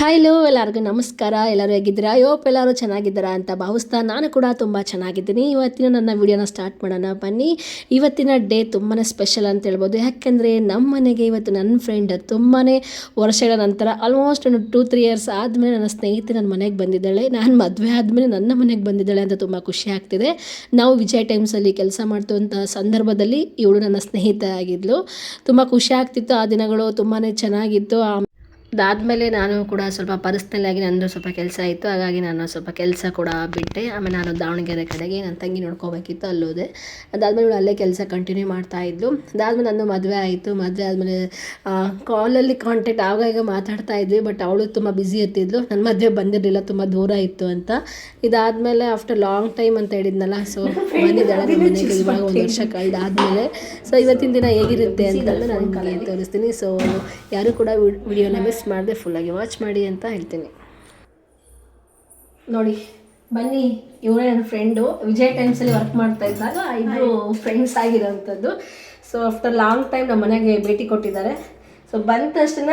Hello ಎಲ್ಲರಿಗೂ ನಮಸ್ಕಾರ. ಎಲ್ಲರೂ ಹೇಗಿದ್ದೀರಾ? ಯೋಪ್ ಎಲ್ಲರೂ ಚೆನ್ನಾಗಿದ್ದೀರಾ ಅಂತ ಭಾವಿಸ್ತಾ ನಾನು ಕೂಡ ತುಂಬ ಚೆನ್ನಾಗಿದ್ದೀನಿ. ಇವತ್ತಿನ ನನ್ನ ವಿಡಿಯೋನ ಸ್ಟಾರ್ಟ್ ಮಾಡೋಣ ಬನ್ನಿ. ಇವತ್ತಿನ ಡೇ ತುಂಬಾ ಸ್ಪೆಷಲ್ ಅಂತ ಹೇಳ್ಬೋದು. ಯಾಕೆಂದರೆ ನಮ್ಮ ಮನೆಗೆ ಇವತ್ತು ನನ್ನ ಫ್ರೆಂಡ್ ತುಂಬಾ ವರ್ಷಗಳ ನಂತರ ಆಲ್ಮೋಸ್ಟ್ ಒಂದು 2-3 ಇಯರ್ಸ್ ಆದಮೇಲೆ ನನ್ನ ಸ್ನೇಹಿತೆ ನನ್ನ ಮನೆಗೆ ಬಂದಿದ್ದಾಳೆ. ನಾನು ಮದುವೆ ಆದಮೇಲೆ ನನ್ನ ಮನೆಗೆ ಬಂದಿದ್ದಾಳೆ ಅಂತ ತುಂಬ ಖುಷಿ ಆಗ್ತಿದೆ. ನಾವು ವಿಜಯ್ ಟೈಮ್ಸಲ್ಲಿ ಕೆಲಸ ಮಾಡ್ತುವಂಥ ಸಂದರ್ಭದಲ್ಲಿ ಇವಳು ನನ್ನ ಸ್ನೇಹಿತೆ ಆಗಿದ್ಲು. ತುಂಬ ಖುಷಿ ಆಗ್ತಿತ್ತು. ಆ ದಿನಗಳು ತುಂಬಾ ಚೆನ್ನಾಗಿತ್ತು. ಅದಾದಮೇಲೆ ನಾನು ಕೂಡ ಸ್ವಲ್ಪ ಪರ್ಸ್ನಲ್ಲಾಗಿ ನನ್ನದು ಸ್ವಲ್ಪ ಕೆಲಸ ಇತ್ತು, ಹಾಗಾಗಿ ನಾನು ಸ್ವಲ್ಪ ಕೆಲಸ ಕೂಡ ಬಿಟ್ಟೆ. ಆಮೇಲೆ ನಾನು ದಾವಣಗೆರೆ ಕಡೆಗೆ ನನ್ನ ತಂಗಿ ನೋಡ್ಕೋಬೇಕಿತ್ತು, ಅಲ್ಲೋದೆ. ಅದಾದಮೇಲೆ ಇವಳು ಅಲ್ಲೇ ಕೆಲಸ ಕಂಟಿನ್ಯೂ ಮಾಡ್ತಾಯಿದ್ಲು. ಅದಾದಮೇಲೆ ನನ್ನ ಮದುವೆ ಆಯಿತು. ಮದುವೆ ಆದಮೇಲೆ ಕಾಲಲ್ಲಿ ಕಾಂಟ್ಯಾಕ್ಟ್ ಆವಾಗ ಮಾತಾಡ್ತಾ ಇದ್ವಿ, ಬಟ್ ಅವಳು ತುಂಬ ಬ್ಯುಸಿ ಇರ್ತಿದ್ಲು. ನನ್ನ ಮದುವೆ ಬಂದಿರಲಿಲ್ಲ, ತುಂಬ ದೂರ ಇತ್ತು ಅಂತ. ಇದಾದಮೇಲೆ ಆಫ್ಟರ್ ಲಾಂಗ್ ಟೈಮ್ ಅಂತ ಹೇಳಿದ್ನಲ್ಲ, ಸೊ ಬಂದಿದ್ದಾಳೆ ನಮ್ಮ ಮನೆಗೆ ಇವಾಗ 1 ವರ್ಷ ಕಳೆದಾದಮೇಲೆ. ಸೊ ಇವತ್ತಿನ ದಿನ ಹೇಗಿರುತ್ತೆ ಅಂತಂದು ನಾನು ನಿಮಗೆ ತೋರಿಸ್ತೀನಿ. ಸೊ ಯಾರು ಕೂಡ ವಿಡಿಯೋನ ಮಿಸ್ ಮಾಡಿದೆ ಫುಲ್ಲಾಗಿ ವಾಚ್ ಮಾಡಿ ಅಂತ ಹೇಳ್ತೀನಿ. ನೋಡಿ ಬನ್ನಿ, ಇವರೇ ನನ್ನ ಫ್ರೆಂಡು. ವಿಜಯ್ ಟೈಮ್ಸಲ್ಲಿ ವರ್ಕ್ ಮಾಡ್ತಾ ಇದ್ದಾಗ ಇಬ್ಬರು ಫ್ರೆಂಡ್ಸ್ ಆಗಿರೋವಂಥದ್ದು. ಸೊ ಆಫ್ಟರ್ ಲಾಂಗ್ ಟೈಮ್ ನಮ್ಮ ಮನೆಗೆ ಭೇಟಿ ಕೊಟ್ಟಿದ್ದಾರೆ. ಸೊ ಬಂದ ತಕ್ಷಣ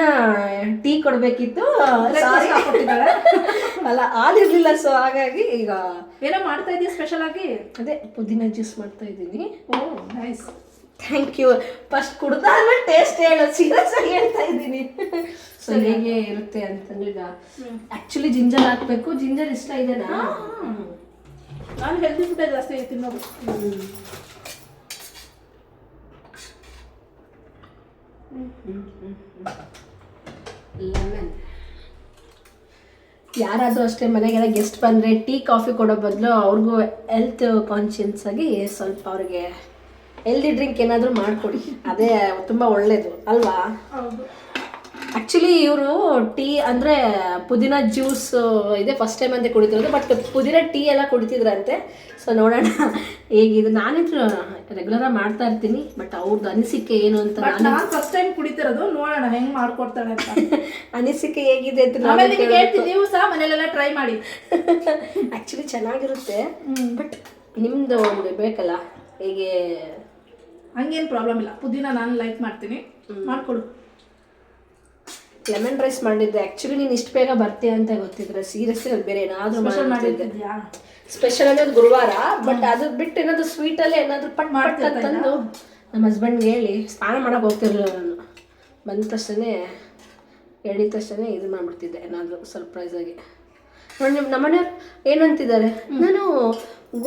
ಟೀ ಕೊಡಬೇಕಿತ್ತು, ಅಲ್ಲ ಹಾಲಿರಲಿಲ್ಲ. ಸೊ ಹಾಗಾಗಿ ಈಗ ಏನೋ ಮಾಡ್ತಾ ಇದ್ದೀವಿ ಸ್ಪೆಷಲ್ ಆಗಿ. ಅದೇ ಪುದೀನ ಜ್ಯೂಸ್ ಮಾಡ್ತಾ ಇದ್ದೀನಿ. Nice, thank you. ಫಸ್ಟ್ ಕುಡ್ದಾದ್ಮೇಲೆ ಟೇಸ್ಟ್ ಹೇಳೋದು, ಸೀರಿಯಸ್ ಆಗಿ ಹೇಳ್ತಾ ಇದ್ದೀನಿ. ಸೊ ಹೇಗೆ ಇರುತ್ತೆ ಅಂತಂದ್ರೆ, ಈಗ ಆ್ಯಕ್ಚುಲಿ ಜಿಂಜರ್ ಹಾಕಬೇಕು. ಜಿಂಜರ್ ಇಷ್ಟ ಇದೆನಾ? ನಾನು ಹೆಲ್ದಿ ಫುಡ್ ಜಾಸ್ತಿ ತಿನ್ನೋದು. ಲೆಮನ್. ಯಾರಾದರೂ ಅಷ್ಟೇ ಮನೆಗೆಲ್ಲ ಗೆಸ್ಟ್ ಬಂದರೆ ಟೀ ಕಾಫಿ ಕೊಡೋ ಬದಲು ಅವ್ರಿಗೂ ಹೆಲ್ತ್ ಕಾನ್ಷಿಯನ್ಸ್ ಆಗಿ ಸ್ವಲ್ಪ ಅವ್ರಿಗೆ ಹೆಲ್ದಿ ಡ್ರಿಂಕ್ ಏನಾದರೂ ಮಾಡಿಕೊಡಿ. ಅದೇ ತುಂಬ ಒಳ್ಳೆಯದು ಅಲ್ವಾ? ಹೌದು. ಆ್ಯಕ್ಚುಲಿ ಇವರು ಟೀ ಅಂದರೆ ಪುದೀನ ಜ್ಯೂಸ್ ಇದೆ ಫಸ್ಟ್ ಟೈಮ್ ಅಂತ ಕುಡಿತಿರೋದು, ಬಟ್ ಪುದೀನ ಟೀ ಎಲ್ಲ ಕುಡಿತಿದ್ರಂತೆ. ಸೊ ನೋಡೋಣ ಹೇಗಿದೆ. ನಾನಿದ್ರು ರೆಗ್ಯುಲರಾಗಿ ಮಾಡ್ತಾ ಇರ್ತೀನಿ, ಬಟ್ ಅವ್ರದ್ದು ಅನಿಸಿಕೆ ಏನು ಅಂತ ನಾನು ಫಸ್ಟ್ ಟೈಮ್ ಕುಡಿತಿರೋದು. ನೋಡೋಣ ಹೆಂಗೆ ಮಾಡ್ಕೊಡ್ತಾಳೆ ಅಂತ. ಅನಿಸಿಕೆ ಹೇಗಿದೆ ಅಂತ ಹೇಳ್ತೀನಿ. ನೀವು ಸಹ ಮನೇಲೆಲ್ಲ ಟ್ರೈ ಮಾಡಿ. ಆ್ಯಕ್ಚುಲಿ ಚೆನ್ನಾಗಿರುತ್ತೆ, ಬಟ್ ನಿಮ್ಮದು ಒಂದು ಬೇಕಲ್ಲ, ಹೇಗೆ ಹಂಗೇನು ಪ್ರಾಬ್ಲಮ್ ಇಲ್ಲ. ಪುದೀನ ನಾನು ಲೈಕ್ ಮಾಡ್ತೀನಿ, ಮಾಡ್ಕೊಡು. ಲೆಮನ್ ರೈಸ್ ಮಾಡಿದ್ದೆ. ಆ್ಯಕ್ಚುಲಿ ನೀನು ಇಷ್ಟು ಬೇಗ ಬರ್ತೀಯ ಅಂತ ಗೊತ್ತಿದ್ರೆ ಸೀರಿಯಸ್ಲಿ ಅದು ಬೇರೆ ಏನಾದರೂ ಮಾಡಿದ್ದೆ. ಸ್ಪೆಷಲ್ ಅನ್ನೋದು ಗುರುವಾರ, ಬಟ್ ಅದು ಬಿಟ್ಟು ಏನಾದರೂ ಸ್ವೀಟಲ್ಲೇ ಏನಾದರೂ ಪಟ್ ಮಾಡ್ತಂತಂದು ನಮ್ಮ ಹಸ್ಬೆಂಡ್ಗೆ ಹೇಳಿ ಸ್ನಾನ ಮಾಡೋಕೆ ಹೋಗ್ತಿರಲಿಲ್ಲ. ನಾನು ಬಂದ ತಕ್ಷಣ ಹೇಳಿದ ತಕ್ಷಣ ಇದು ಮಾಡಿಬಿಡ್ತಿದ್ದೆ ಏನಾದರೂ ಸರ್ಪ್ರೈಸಾಗಿ. ನೋಡಿ ನಮ್ಮನೆಯವ್ರು ಏನಂತಿದ್ದಾರೆ, ನಾನು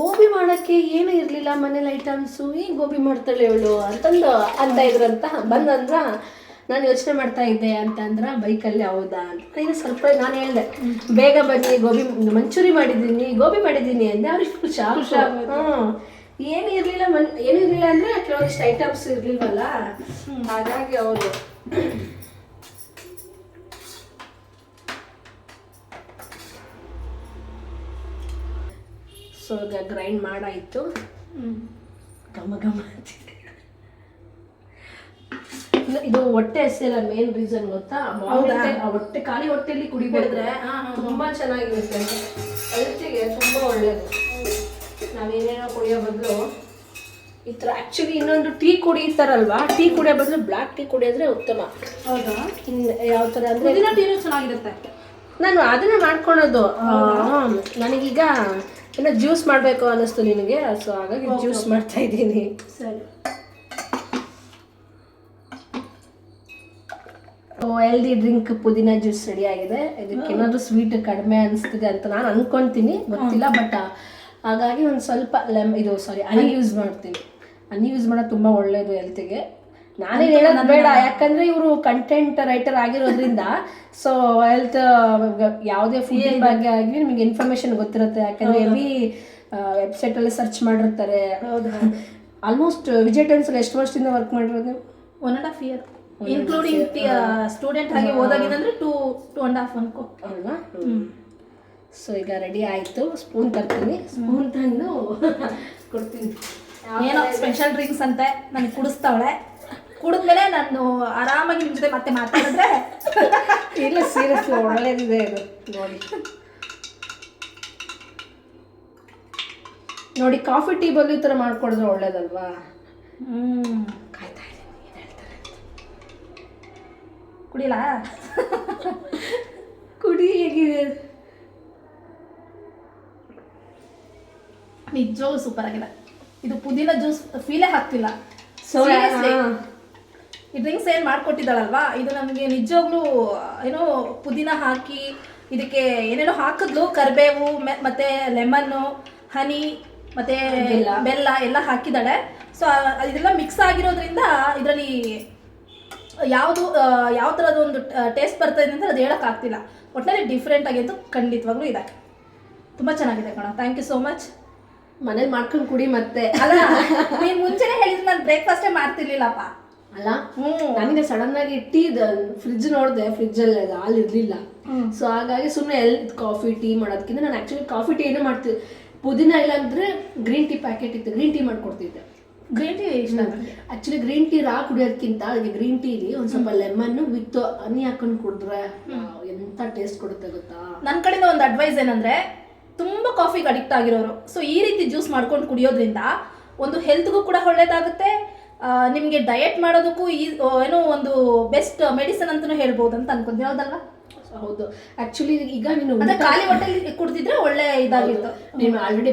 ಗೋಬಿ ಮಾಡೋಕ್ಕೆ ಏನೂ ಇರಲಿಲ್ಲ ಮನೇಲಿ ಐಟಮ್ಸು, ಈಗ ಗೋಬಿ ಮಾಡ್ತಾಳೆ ಇವಳು ಅಂತಂದು ಅಂತ ಇದ್ರಂತ. ಬಂದಂದ್ರ ನಾನು ಯೋಚನೆ ಮಾಡ್ತಾ ಇದ್ದೆ ಅಂತಂದ್ರೆ ಬೈಕಲ್ಲಿ. ಹೌದಾ ಅಂತ ಇದು ಸರ್ಪ್ರೈಸ್. ನಾನು ಹೇಳಿದೆ ಬೇಗ ಬನ್ನಿ, ಮಂಚೂರಿ ಮಾಡಿದ್ದೀನಿ, ಗೋಬಿ ಮಾಡಿದ್ದೀನಿ ಅಂದೆ. ಅವ್ರಿಗೆ ಖುಷಿ. ಏನೂ ಇರಲಿಲ್ಲ ಏನೂ ಇರಲಿಲ್ಲ ಅಂದರೆ ಕೆಲವೊಂದಿಷ್ಟು ಐಟಮ್ಸ್ ಇರಲಿಲ್ವಲ್ಲ, ಹಾಗಾಗಿ ಅವರು ಸೊ ಈಗ ಗ್ರೈಂಡ್ ಮಾಡಾಯಿತು. ಘಮ ಘಮ ಅಂತಿದೆ. ಇದು ಹೊಟ್ಟೆ ಹಸಿಯಲ್ಲ ಮೇನ್ ರೀಸನ್ ಗೊತ್ತಾ? ಹೊಟ್ಟೆ ಖಾಲಿ ಹೊಟ್ಟೆಯಲ್ಲಿ ಕುಡಿಬೇಡ್ರೆ ತುಂಬಾ ಚೆನ್ನಾಗಿರುತ್ತೆ, ಹೆಲ್ತಿಗೆ ತುಂಬ ಒಳ್ಳೇದು. ನಾವೇನೇನೋ ಕುಡಿಯೋ ಬದಲು ಈ ಥರ. ಆ್ಯಕ್ಚುಲಿ ಇನ್ನೊಂದು ಟೀ ಕುಡಿತಾರಲ್ವಾ, ಟೀ ಕುಡಿಯೋ ಬದಲು ಬ್ಲ್ಯಾಕ್ ಟೀ ಕುಡಿಯೋದ್ರೆ ಉತ್ತಮ. ಹೌದಾ? ಯಾವ ಥರ ಅಂದರೆ ಪುದೀನ ಟೀನು ಚೆನ್ನಾಗಿರುತ್ತೆ. ನಾನು ಅದನ್ನೇ ಮಾಡ್ಕೊಳೋದು. ನನಗೀಗ ಏನೋ ಜ್ಯೂಸ್ ಮಾಡಬೇಕು ಅನ್ನಿಸ್ತು ನಿನಗೆ, ಸೊ ಹಾಗಾಗಿ ಜ್ಯೂಸ್ ಮಾಡ್ತಾ ಇದ್ದೀನಿ. ಸರಿ. ಹೆಲ್ದಿ ಡ್ರಿಂಕ್ ಪುದೀನ ಜ್ಯೂಸ್ ರೆಡಿ ಆಗಿದೆ. ಇದಕ್ಕೆ ಏನಾದರೂ ಸ್ವೀಟ್ ಕಡಿಮೆ ಅನಿಸ್ತಿದೆ ಅಂತ ನಾನು ಅಂದ್ಕೊತೀನಿ, ಗೊತ್ತಿಲ್ಲ. ಬಟ್ ಹಾಗಾಗಿ ಒಂದು ಸ್ವಲ್ಪ ಹನಿ ಯೂಸ್ ಮಾಡ್ತೀನಿ. ಹನಿ ಯೂಸ್ ಮಾಡೋದು ತುಂಬ ಒಳ್ಳೆಯದು ಹೆಲ್ತಿಗೆ. ನಾನೇನು ಹೇಳೋದು ಬೇಡ, ಯಾಕಂದರೆ ಇವರು ಕಂಟೆಂಟ್ ರೈಟರ್ ಆಗಿರೋದ್ರಿಂದ ಸೊ ಹೆಲ್ತ್ ಯಾವುದೇ ಫುಡ್ ಬಗ್ಗೆ ಆಗಲಿ ನಿಮಗೆ ಇನ್ಫಾರ್ಮೇಷನ್ ಗೊತ್ತಿರುತ್ತೆ. ಯಾಕಂದರೆ ಹೆವಿ ವೆಬ್ಸೈಟಲ್ಲಿ ಸರ್ಚ್ ಮಾಡಿರ್ತಾರೆ. ಹೌದಾ? ಆಲ್ಮೋಸ್ಟ್ ವಿಜಯ್ ಟೈಮ್ಸಲ್ಲಿ ಎಷ್ಟು ವರ್ಷದಿಂದ ವರ್ಕ್ ಮಾಡಿರೋದು? 1.5 year, ಇನ್ಕ್ಲೂಡಿಂಗ್ ಸ್ಟೂಡೆಂಟ್ ಆಗಿ ಓದಾಗಿದಂದ್ರೆ 2.5 ಅನ್ಕೋ ಅಲ್ವಾ? ಸೊ ಈಗ ರೆಡಿ ಆಯಿತು. ಸ್ಪೂನ್ ತರ್ತೀನಿ, ಸ್ಪೂನ್ ತಂದು ಕೊಡ್ತೀನಿ. ಏನೋ ಸ್ಪೆಷಲ್ ಡ್ರಿಂಕ್ಸ್ ಅಂತೆ ನನಗೆ ಕುಡಿಸ್ತಾವಳೆ. ಕುಡಿದ್ಮೇಲೆ ನಾನು ಆರಾಮಾಗಿ ನಿಮ್ಮ ಜೊತೆ ಮತ್ತೆ ಮಾತಾಡಿದ್ರೆ ಇಲ್ಲ, ಸೀರಿಯಸ್ಲಿ ಒಳ್ಳೆಯದಿದೆ ಇದು. ನೋಡಿ ಕಾಫಿ ಟೀ ಬದಲು ಈ ಥರ ಮಾಡ್ಕೊಡಿದ್ರೆ ಒಳ್ಳೇದಲ್ವಾ? ಕಾಯ್ತಾ ಇದ್ದೀನಿ ಏನು ಹೇಳ್ತಾರೆ. ಕುಡಿಯಲ್ಲ? ಹೆಂಗಿದೆ? ನಿಜವಾಗ್ಲೂ ಸೂಪರ್ ಆಗಿದೆ. ಇದು ಪುದೀನ ಜ್ಯೂಸ್ ಫೀಲೇ ಆಗ್ತಿಲ್ಲ. ಸೊ ಈ ಡ್ರಿಂಕ್ಸ್ ಏನು ಮಾಡ್ಕೊಟ್ಟಿದ್ದಾಳಲ್ವಾ, ಇದು ನಮಗೆ ನಿಜವಾಗ್ಲೂ ಏನೋ ಪುದೀನ ಹಾಕಿ ಇದಕ್ಕೆ ಏನೇನೋ ಹಾಕಿದ್ಲು, ಕರಿಬೇವು ಮತ್ತೆ ಲೆಮನ್ನು, ಹನಿ ಮತ್ತೆ ಬೆಲ್ಲ ಎಲ್ಲ ಹಾಕಿದ್ದಾಳೆ. ಸೊ ಇದೆಲ್ಲ ಮಿಕ್ಸ್ ಆಗಿರೋದ್ರಿಂದ ಇದರಲ್ಲಿ ಯಾವ ಥರದ ಒಂದು ಟೇಸ್ಟ್ ಬರ್ತಾ ಇದೆ ಅಂತ ಅದು ಹೇಳೋಕ್ಕಾಗ್ತಿಲ್ಲ. ಒಟ್ಟಿನಲ್ಲಿ ಡಿಫ್ರೆಂಟ್ ಆಗಿದ್ದು ಖಂಡಿತವಾಗ್ಲೂ ಇದೆ. ತುಂಬ ಚೆನ್ನಾಗಿದೆ ಕಣ. Thank you so much. ಮನೇಲಿ ಮಾಡ್ಕೊಂಡು ಕುಡಿ ಮತ್ತೆ. ಅಲ್ಲ, ನೀನು ಮುಂಚೆನೇ ಹೇಳಿದ್ರೆ ನಾನು ಬ್ರೇಕ್ಫಾಸ್ಟೇ ಮಾಡ್ತಿರ್ಲಿಲ್ಲಪ್ಪ. ಅಲ್ಲ, ನನಗೆ ಸಡನ್ ಆಗಿ ಫ್ರಿಜ್ ನೋಡಿದೆ, ಫ್ರಿಜ್ಜಲ್ಲಿ ಹಾಲು ಇರಲಿಲ್ಲ. ಸೊ ಹಾಗಾಗಿ ಸುಮ್ಮನೆ ಕಾಫಿ ಟೀ ಮಾಡೋದಕ್ಕಿಂತ ನಾನು ಆ್ಯಕ್ಚುಲಿ ಕಾಫಿ ಟೀ ಏನೋ ಮಾಡ್ತಿದ್ದೆ. ಪುದೀನ ಇಲ್ಲ ಅಂದರೆ ಗ್ರೀನ್ ಟೀ ಪ್ಯಾಕೆಟ್ ಇತ್ತು, ಗ್ರೀನ್ ಟೀ ಮಾಡ್ಕೊಡ್ತಿದ್ದೆ. ಗ್ರೀನ್ ಟೀ ಇಷ್ಟ ಆ್ಯಕ್ಚುಲಿ ಗ್ರೀನ್ ಟೀ ಕುಡಿಯೋದಕ್ಕಿಂತ ಅದಕ್ಕೆ ಗ್ರೀನ್ ಟೀಲಿ ಒಂದು ಸ್ವಲ್ಪ ಲೆಮನ್ನು ವಿತ್ ಹನಿ ಹಾಕೊಂಡು ಕುಡಿದ್ರೆ ಎಂಥ ಟೇಸ್ಟ್ ಕೊಡುತ್ತೆ ಗೊತ್ತಾ. ನನ್ನ ಕಡೆಯಿಂದ ಒಂದು ಅಡ್ವೈಸ್ ಏನಂದರೆ, ತುಂಬ ಕಾಫಿಗೆ ಅಡಿಕ್ಟ್ ಆಗಿರೋರು ಸೊ ಈ ರೀತಿ ಜ್ಯೂಸ್ ಮಾಡ್ಕೊಂಡು ಕುಡಿಯೋದ್ರಿಂದ ಒಂದು ಹೆಲ್ತ್ಗೂ ಕೂಡ ಒಳ್ಳೇದಾಗುತ್ತೆ, ನಿಮಗೆ ಡಯಟ್ ಮಾಡೋದಕ್ಕೂ ಏನೋ ಒಂದು ಬೆಸ್ಟ್ ಮೆಡಿಸನ್ ಅಂತಲೂ ಹೇಳ್ಬೋದು ಅಂತ ಅನ್ಕೊಂತೀನಿ. ಹೌದಲ್ವಾ? ಹೌದು. ಆ್ಯಕ್ಚುಲಿ ಈಗ ನೀನು ಖಾಲಿ ಹೊಟ್ಟೆಲಿ ಕುಡ್ದಿದ್ರೆ ಒಳ್ಳೆ ಇದಾಗಿತ್ತು. ನೀನು ಆಲ್ರೆಡಿ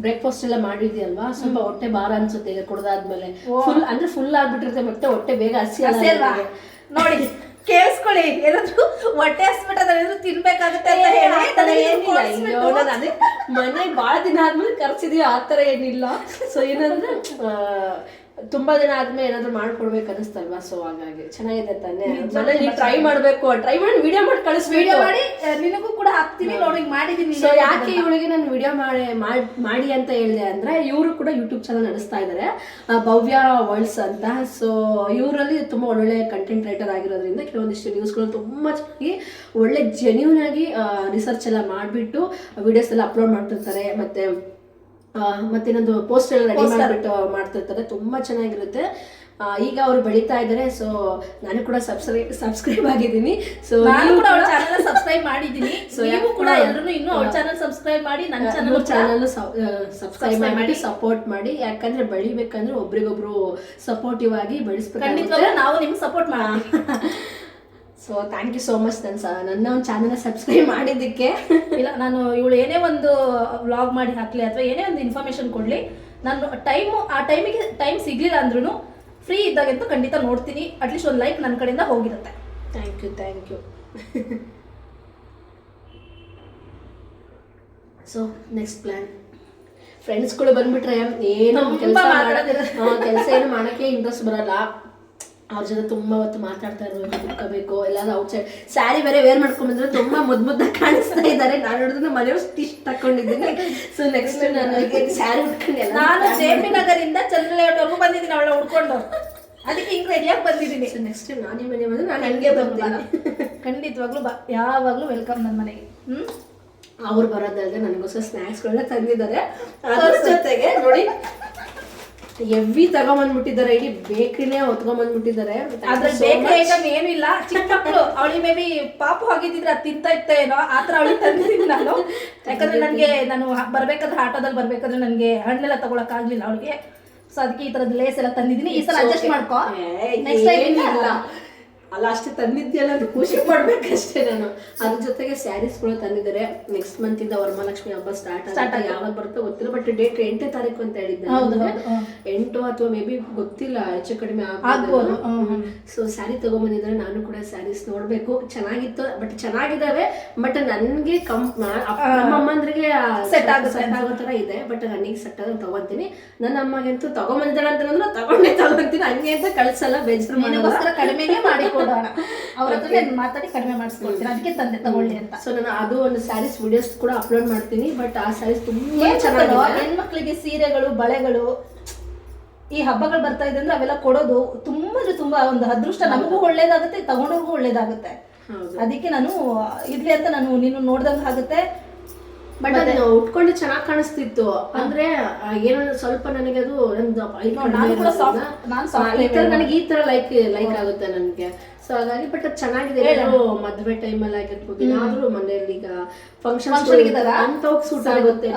ಬ್ರೇಕ್ಫಾಸ್ಟ್ ಎಲ್ಲ ಮಾಡಿದ್ಯಲ್ವಾ, ಸ್ವಲ್ಪ ಹೊಟ್ಟೆ ಭಾರ ಅನ್ಸುತ್ತೆ ಈಗ ಕುಡ್ದಾದ್ಮೇಲೆ. ಫುಲ್ ಆಗ್ಬಿಟ್ಟಿರುತ್ತೆ, ಮತ್ತೆ ಹೊಟ್ಟೆ ಬೇಗ ಹಸಿ ಅಲ್ವಾ? ನೋಡಿ ಕೇಳಿಸ್ಕೊಳ್ಳಿ, ಏನಾದ್ರು ಹೊಟ್ಟೆ ಹಸ್ಬಿಟ್ಟು ತಿನ್ಬೇಕಾಗುತ್ತೆ ಅಂತ ಹೇಳಿ ಅದೇ ಮನೆಗೆ ಭಾಳ ದಿನ ಆದ್ಮೇಲೆ ಕರ್ಸಿದೀವಿ, ಆ ಥರ ಏನಿಲ್ಲ. ಸೊ ಏನಂದ್ರೆ ತುಂಬಾ ದಿನ ಆದ್ಮೇಲೆ ಏನಾದ್ರು ಮಾಡ್ಕೊಡ್ಬೇಕು ಅನಿಸ್ತಲ್ವಾ. ಸೊ ಹಾಗಾಗಿ ಚೆನ್ನಾಗಿದೆ ತಾನೆ. ಮನೇಲಿ ಟ್ರೈ ಮಾಡ್ಬೇಕು, ಟ್ರೈ ಮಾಡಿ ವಿಡಿಯೋ ಮಾಡಿ ಕಳಿಸ್ಬೇಕು. ವಿಡಿಯೋ ಮಾಡಿ ನಿನಗೂ ಕೂಡ ಹಾಕ್ತೀನಿ ನೋಡಿ, ಮಾಡಿದೀನಿ. ಸೊ ಯಾಕೆ ಇವಳಿಗೆ ನಾನು ವಿಡಿಯೋ ಮಾಡಿ ಅಂತ ಹೇಳಿದೆ ಅಂದ್ರೆ, ಇವರು ಕೂಡ ಯೂಟ್ಯೂಬ್ ಚಾನಲ್ ನಡೆಸ್ತಾ ಇದ್ದಾರೆ, ಭವ್ಯ ವರ್ಲ್ಡ್ಸ್ ಅಂತ. ಸೊ ಇವರಲ್ಲಿ ತುಂಬಾ ಒಳ್ಳೊಳ್ಳೆ ಕಂಟೆಂಟ್ ರೈಟರ್ ಆಗಿರೋದ್ರಿಂದ ಕೆಲವೊಂದಿಷ್ಟು ನ್ಯೂಸ್ಗಳು ತುಂಬಾ ಚೆನ್ನಾಗಿ ಒಳ್ಳೆ ಜೆನ್ಯೂನ್ ಆಗಿ ರಿಸರ್ಚ್ ಎಲ್ಲ ಮಾಡಿಬಿಟ್ಟು ವಿಡಿಯೋಸ್ ಎಲ್ಲ ಅಪ್ಲೋಡ್ ಮಾಡ್ತಿರ್ತಾರೆ. ಮತ್ತೇನೊಂದು ಪೋಸ್ಟ್ ಎಲ್ಲ ರೆಡಿ ಮಾಡಿಬಿಟ್ಟು ಮಾಡ್ತಿರ್ತಾರೆ, ತುಂಬಾ ಚೆನ್ನಾಗಿರುತ್ತೆ. ಈಗ ಅವರು ಬೆಳೀತಾ ಇದ್ದಾರೆ. ಸೊ ನಾನು ಕೂಡ ಸಬ್ಸ್ಕ್ರೈಬ್ ಆಗಿದ್ದೀನಿ. ಸೊ ನಾನು ಕೂಡ ಅವ್ರ ಚಾನಲ್ ಸಬ್ಸ್ಕ್ರೈಬ್ ಮಾಡಿದ್ದೀನಿ. ಸೊ ನೀವು ಕೂಡ ಎಲ್ಲರೂ ಇನ್ನೂ ಅವ್ರ ಚಾನಲ್ ಸಬ್ಸ್ಕ್ರೈಬ್ ಮಾಡಿ, ನನ್ನ ಚಾನಲ್ ಸಬ್ಸ್ಕ್ರೈಬ್ ಮಾಡಿ ಸಪೋರ್ಟ್ ಮಾಡಿ. ಯಾಕಂದ್ರೆ ಬೆಳಿಬೇಕಂದ್ರೆ ಒಬ್ರಿಗೊಬ್ರು ಸಪೋರ್ಟಿವ್ ಆಗಿ ಬೆಳೆಸ್ಬೇಕು. ಖಂಡಿತವಾಗ್ಲೂ ನಾವು ನಿಮ್ಗೆ ಸಪೋರ್ಟ್ ಮಾಡ್ತೀವಿ. So thank you so much ನನ್ನ ಒಂದು ಚಾನಲ್ ಸಬ್ಸ್ಕ್ರೈಬ್ ಮಾಡಿದ್ದಕ್ಕೆ. ಇಲ್ಲ, ನಾನು ಇವಳು ಏನೇ ಒಂದು ವ್ಲಾಗ್ ಮಾಡಿ ಹಾಕಲಿ ಅಥವಾ ಏನೇ ಒಂದು ಇನ್ಫಾರ್ಮೇಶನ್ ಕೊಡಲಿ, ನಾನು ಆ ಟೈಮ್ ಸಿಗಲಿಲ್ಲ ಅಂದ್ರೂ ಫ್ರೀ ಇದ್ದಾಗಂತೂ ಖಂಡಿತ ನೋಡ್ತೀನಿ. ಅಟ್ಲೀಸ್ಟ್ ಒಂದು ಲೈಕ್ ನನ್ನ ಕಡೆಯಿಂದ ಹೋಗಿರುತ್ತೆ. Thank you. So next plan, ಫ್ರೆಂಡ್ಸ್ಗಳು ಬಂದ್ಬಿಟ್ರೆ ಏನು ಕೆಲಸ ಏನು ಮಾಡೋಕ್ಕೆ ಇಂಟ್ರೆಸ್ಟ್ ಬರಲ್ಲ. ಅವ್ರ ಜೊತೆ ತುಂಬಾ ಹೊತ್ತು ಮಾತಾಡ್ತಾ ಇರಬೇಕು, ಕುತ್ಕೋಬೇಕು. ಎಲ್ಲಾದ್ರೂ ಔಟ್ಸೈಡ್ ಸ್ಯಾರಿ ಬೇರೆ ವೇರ್ ಮಾಡ್ಕೊಂಡ್ಬಂದ್ರೆ ತುಂಬಾ ಮುದ್ದಾಗಿ ಕಾಣಿಸ್ತಾ ಇದ್ದಾರೆ. ನಾನು ನೋಡಿದ್ರೆ ಮನೆಯವ್ರು ಸ್ಟಿಚ್ ತಕೊಂಡಿದ್ದೀನಿ. ಸೊ ನೆಕ್ಸ್ಟ್ ನಾನು ಸ್ಯಾರಿ ಉಟ್ಕೊಂಡು ನಾನು ಜೆ.ಪಿ. ನಗರಿಂದ ಚಂದ್ರಲೇಔಟ್ವರೆಗೂ ಬಂದಿದ್ದೀನಿ ಅವಳ ಉಡ್ಕೊಂಡು, ಅದಕ್ಕೆ ಹಿಂಗೆ ರೆಡಿಯಾಗಿ ಬಂದಿದ್ದೀನಿ. ಸೊ ನೆಕ್ಸ್ಟ್ ನಾನು ಈ ಮನೆ ಬಂದ್ರೆ ನಾನು ಹಂಗೆ ಬರ್ತೀನಿ. ಖಂಡಿತವಾಗ್ಲೂ ಯಾವಾಗಲೂ ವೆಲ್ಕಮ್ ನನ್ನ ಮನೆಗೆ. ಅವ್ರು ಬರೋದಲ್ಲದೆ ನನಗೋಸ್ಕರ ಸ್ನ್ಯಾಕ್ಸ್ಗಳನ್ನ ತಂದಿದ್ದಾರೆ. ಅದ್ರ ಜೊತೆಗೆ ನೋಡಿ ಎವ್ವಿ ತಗೊಂಬಂದ್ಬಿಟ್ಟಿದ್ದಾರೆ, ಇಡೀ ಬೇಕ್ರಿನೇ ಹೊತ್ಕೊಂಡ್ಬಂದ್ಬಿಟ್ಟಿದ್ದಾರೆ. ಅದ್ರ ಬೇಕ್ರಿ ಐಟಮ್ ಏನು ಇಲ್ಲ, ಚಿಕ್ಕ ಮಕ್ಕಳು ಅವಳಿ ಮೇ ಬಿ ಪಾಪು ಆಗಿದ್ದಿದ್ರೆ ಅದು ತಿಂತ ಇತ್ತೋ ಏನೋ ಆ ಥರ ಅವಳಿಗೆ ತಂದಿದ್ದೀನಿ ನಾನು. ಯಾಕಂದ್ರೆ ನಾನು ಬರ್ಬೇಕಾದ್ರೆ ಆಟೋದಲ್ಲಿ ಬರ್ಬೇಕಾದ್ರೆ ನನಗೆ ಹಣ್ಣೆಲ್ಲ ತಗೊಳಕ್ಕಾಗ್ಲಿಲ್ಲ ಅವಳಿಗೆ. ಸೊ ಅದಕ್ಕೆ ಈ ಥರದ ಲೇಸ್ ಎಲ್ಲ ತಂದಿದ್ದೀನಿ. ಈ ಸಲ ಅಡ್ಜಸ್ಟ್ ಮಾಡ್ಕೋ. ನೆಕ್ಸ್ಟ್ ಟೈಮ್ ಇಲ್ಲ ಅಲ್ಲ, ಅಷ್ಟೇ ತಂದಿದ್ಯಲ್ಲ ಅಂತ ಖುಷಿ ಪಡ್ಬೇಕಷ್ಟೇ ನಾನು. ಅದ್ರ ಜೊತೆಗೆ ಸ್ಯಾರೀಸ್ಗಳು ತಂದಿದ್ದಾರೆ. ನೆಕ್ಸ್ಟ್ ಮಂತ್ ಇಂದ ವರಮಹಾಲಕ್ಷ್ಮಿ ಹಬ್ಬ ಸ್ಟಾರ್ಟ್ ಯಾವಾಗ ಬರುತ್ತೋ ಗೊತ್ತಿಲ್ಲ, ಬಟ್ ಡೇಟ್ 8ನೇ ತಾರೀಕು ಅಂತ ಹೇಳಿದ್ದೆ. 8 ಅಥವಾ ಮೇ ಬಿ ಗೊತ್ತಿಲ್ಲ, ಹೆಚ್ಚು ಕಡಿಮೆ ಆಗ್ಬೋದು. ಸೊ ಸ್ಯಾರಿ ತಗೊಂಡ್ಬಂದಿದ್ದಾರೆ. ನಾನು ಕೂಡ ಸ್ಯಾರೀಸ್ ನೋಡ್ಬೇಕು. ಚೆನ್ನಾಗಿತ್ತು, ಬಟ್ ಚೆನ್ನಾಗಿದ್ದಾವೆ. ಬಟ್ ನನ್ಗೆ ನಮ್ಮ ಅಮ್ಮಂದ್ರಿಗೆ ಸೆಟ್ ಆಗೋ ತರ ಇದೆ. ಬಟ್ ನನಗೆ ಸೆಟ್ ಆದ್ರೆ ತಗೊಂತೀನಿ. ನನ್ನ ಅಮ್ಮಗಂತೂ ತಗೊಂಬಂದಿದ್ದಾಳೆ ಅಂತಂದ್ರೆ ತಗೊಂತೀನಿ, ಹಂಗೆ ಅಂತ ಕಳ್ಸಲ್ಲ, ಬೇಜಾರು ಕಡಿಮೆಗೆ ಮಾಡಿ ಅವ್ರ ಹತ್ರ ಮಾತಾಡಿ ಕಡಿಮೆ ಮಾಡಿಸ್ಕೊಡ್ತೀನಿ, ಅದಕ್ಕೆ ತಂದೆ ತಗೊಳ್ಳಿ ಅಂತ. ಸೊ ನಾನು ಅದು ಒಂದು ಸ್ಯಾರೀಸ್ ವಿಡಿಯೋಸ್ ಕೂಡ ಅಪ್ಲೋಡ್ ಮಾಡ್ತೀನಿ. ಬಟ್ ಆ ಸ್ಯಾರೀಸ್ ತುಂಬಾ ಚೆನ್ನಾಗಿದೆ. ಹೆಣ್ಮಕ್ಳಿಗೆ ಸೀರೆಗಳು, ಬಳೆಗಳು, ಈ ಹಬ್ಬಗಳು ಬರ್ತಾ ಇದೆ ಅಂದ್ರೆ ಅವೆಲ್ಲ ಕೊಡೋದು ತುಂಬಾ ಒಂದು ಅದೃಷ್ಟ. ನಮಗೂ ಒಳ್ಳೇದಾಗುತ್ತೆ, ತಗೊಂಡವ್ರಿಗೂ ಒಳ್ಳೇದಾಗುತ್ತೆ. ಅದಕ್ಕೆ ನಾನು ಇರ್ಲಿ ಅಂತ ನಾನು ನೀನು ನೋಡ್ದಂಗೆ ಆಗುತ್ತೆ. ಬಟ್ ಅದನ್ನ ಉಟ್ಕೊಂಡು ಚೆನ್ನಾಗಿ ಕಾಣಿಸ್ತಿತ್ತು. ಅಂದ್ರೆ ಏನೋ ಸ್ವಲ್ಪ ನನಗೆ ಅದು ನನಗೆ ಈ ತರ ಲೈಕ್ ಆಗುತ್ತೆ ನನಗೆ. ಸೊ ಹಾಗಾಗಿ ಬಟ್ ಅದು ಚೆನ್ನಾಗಿದೆ. ಮದುವೆ ಟೈಮಲ್ಲಿ ಆಗಿರ್ಬೋದು, ಏನಾದ್ರೂ ಮನೆಯಲ್ಲಿ ಈಗ ಫಂಕ್ಷನ್ ಅಂತೋಗಿ ಸೂಟ್ ಆಗುತ್ತೆ.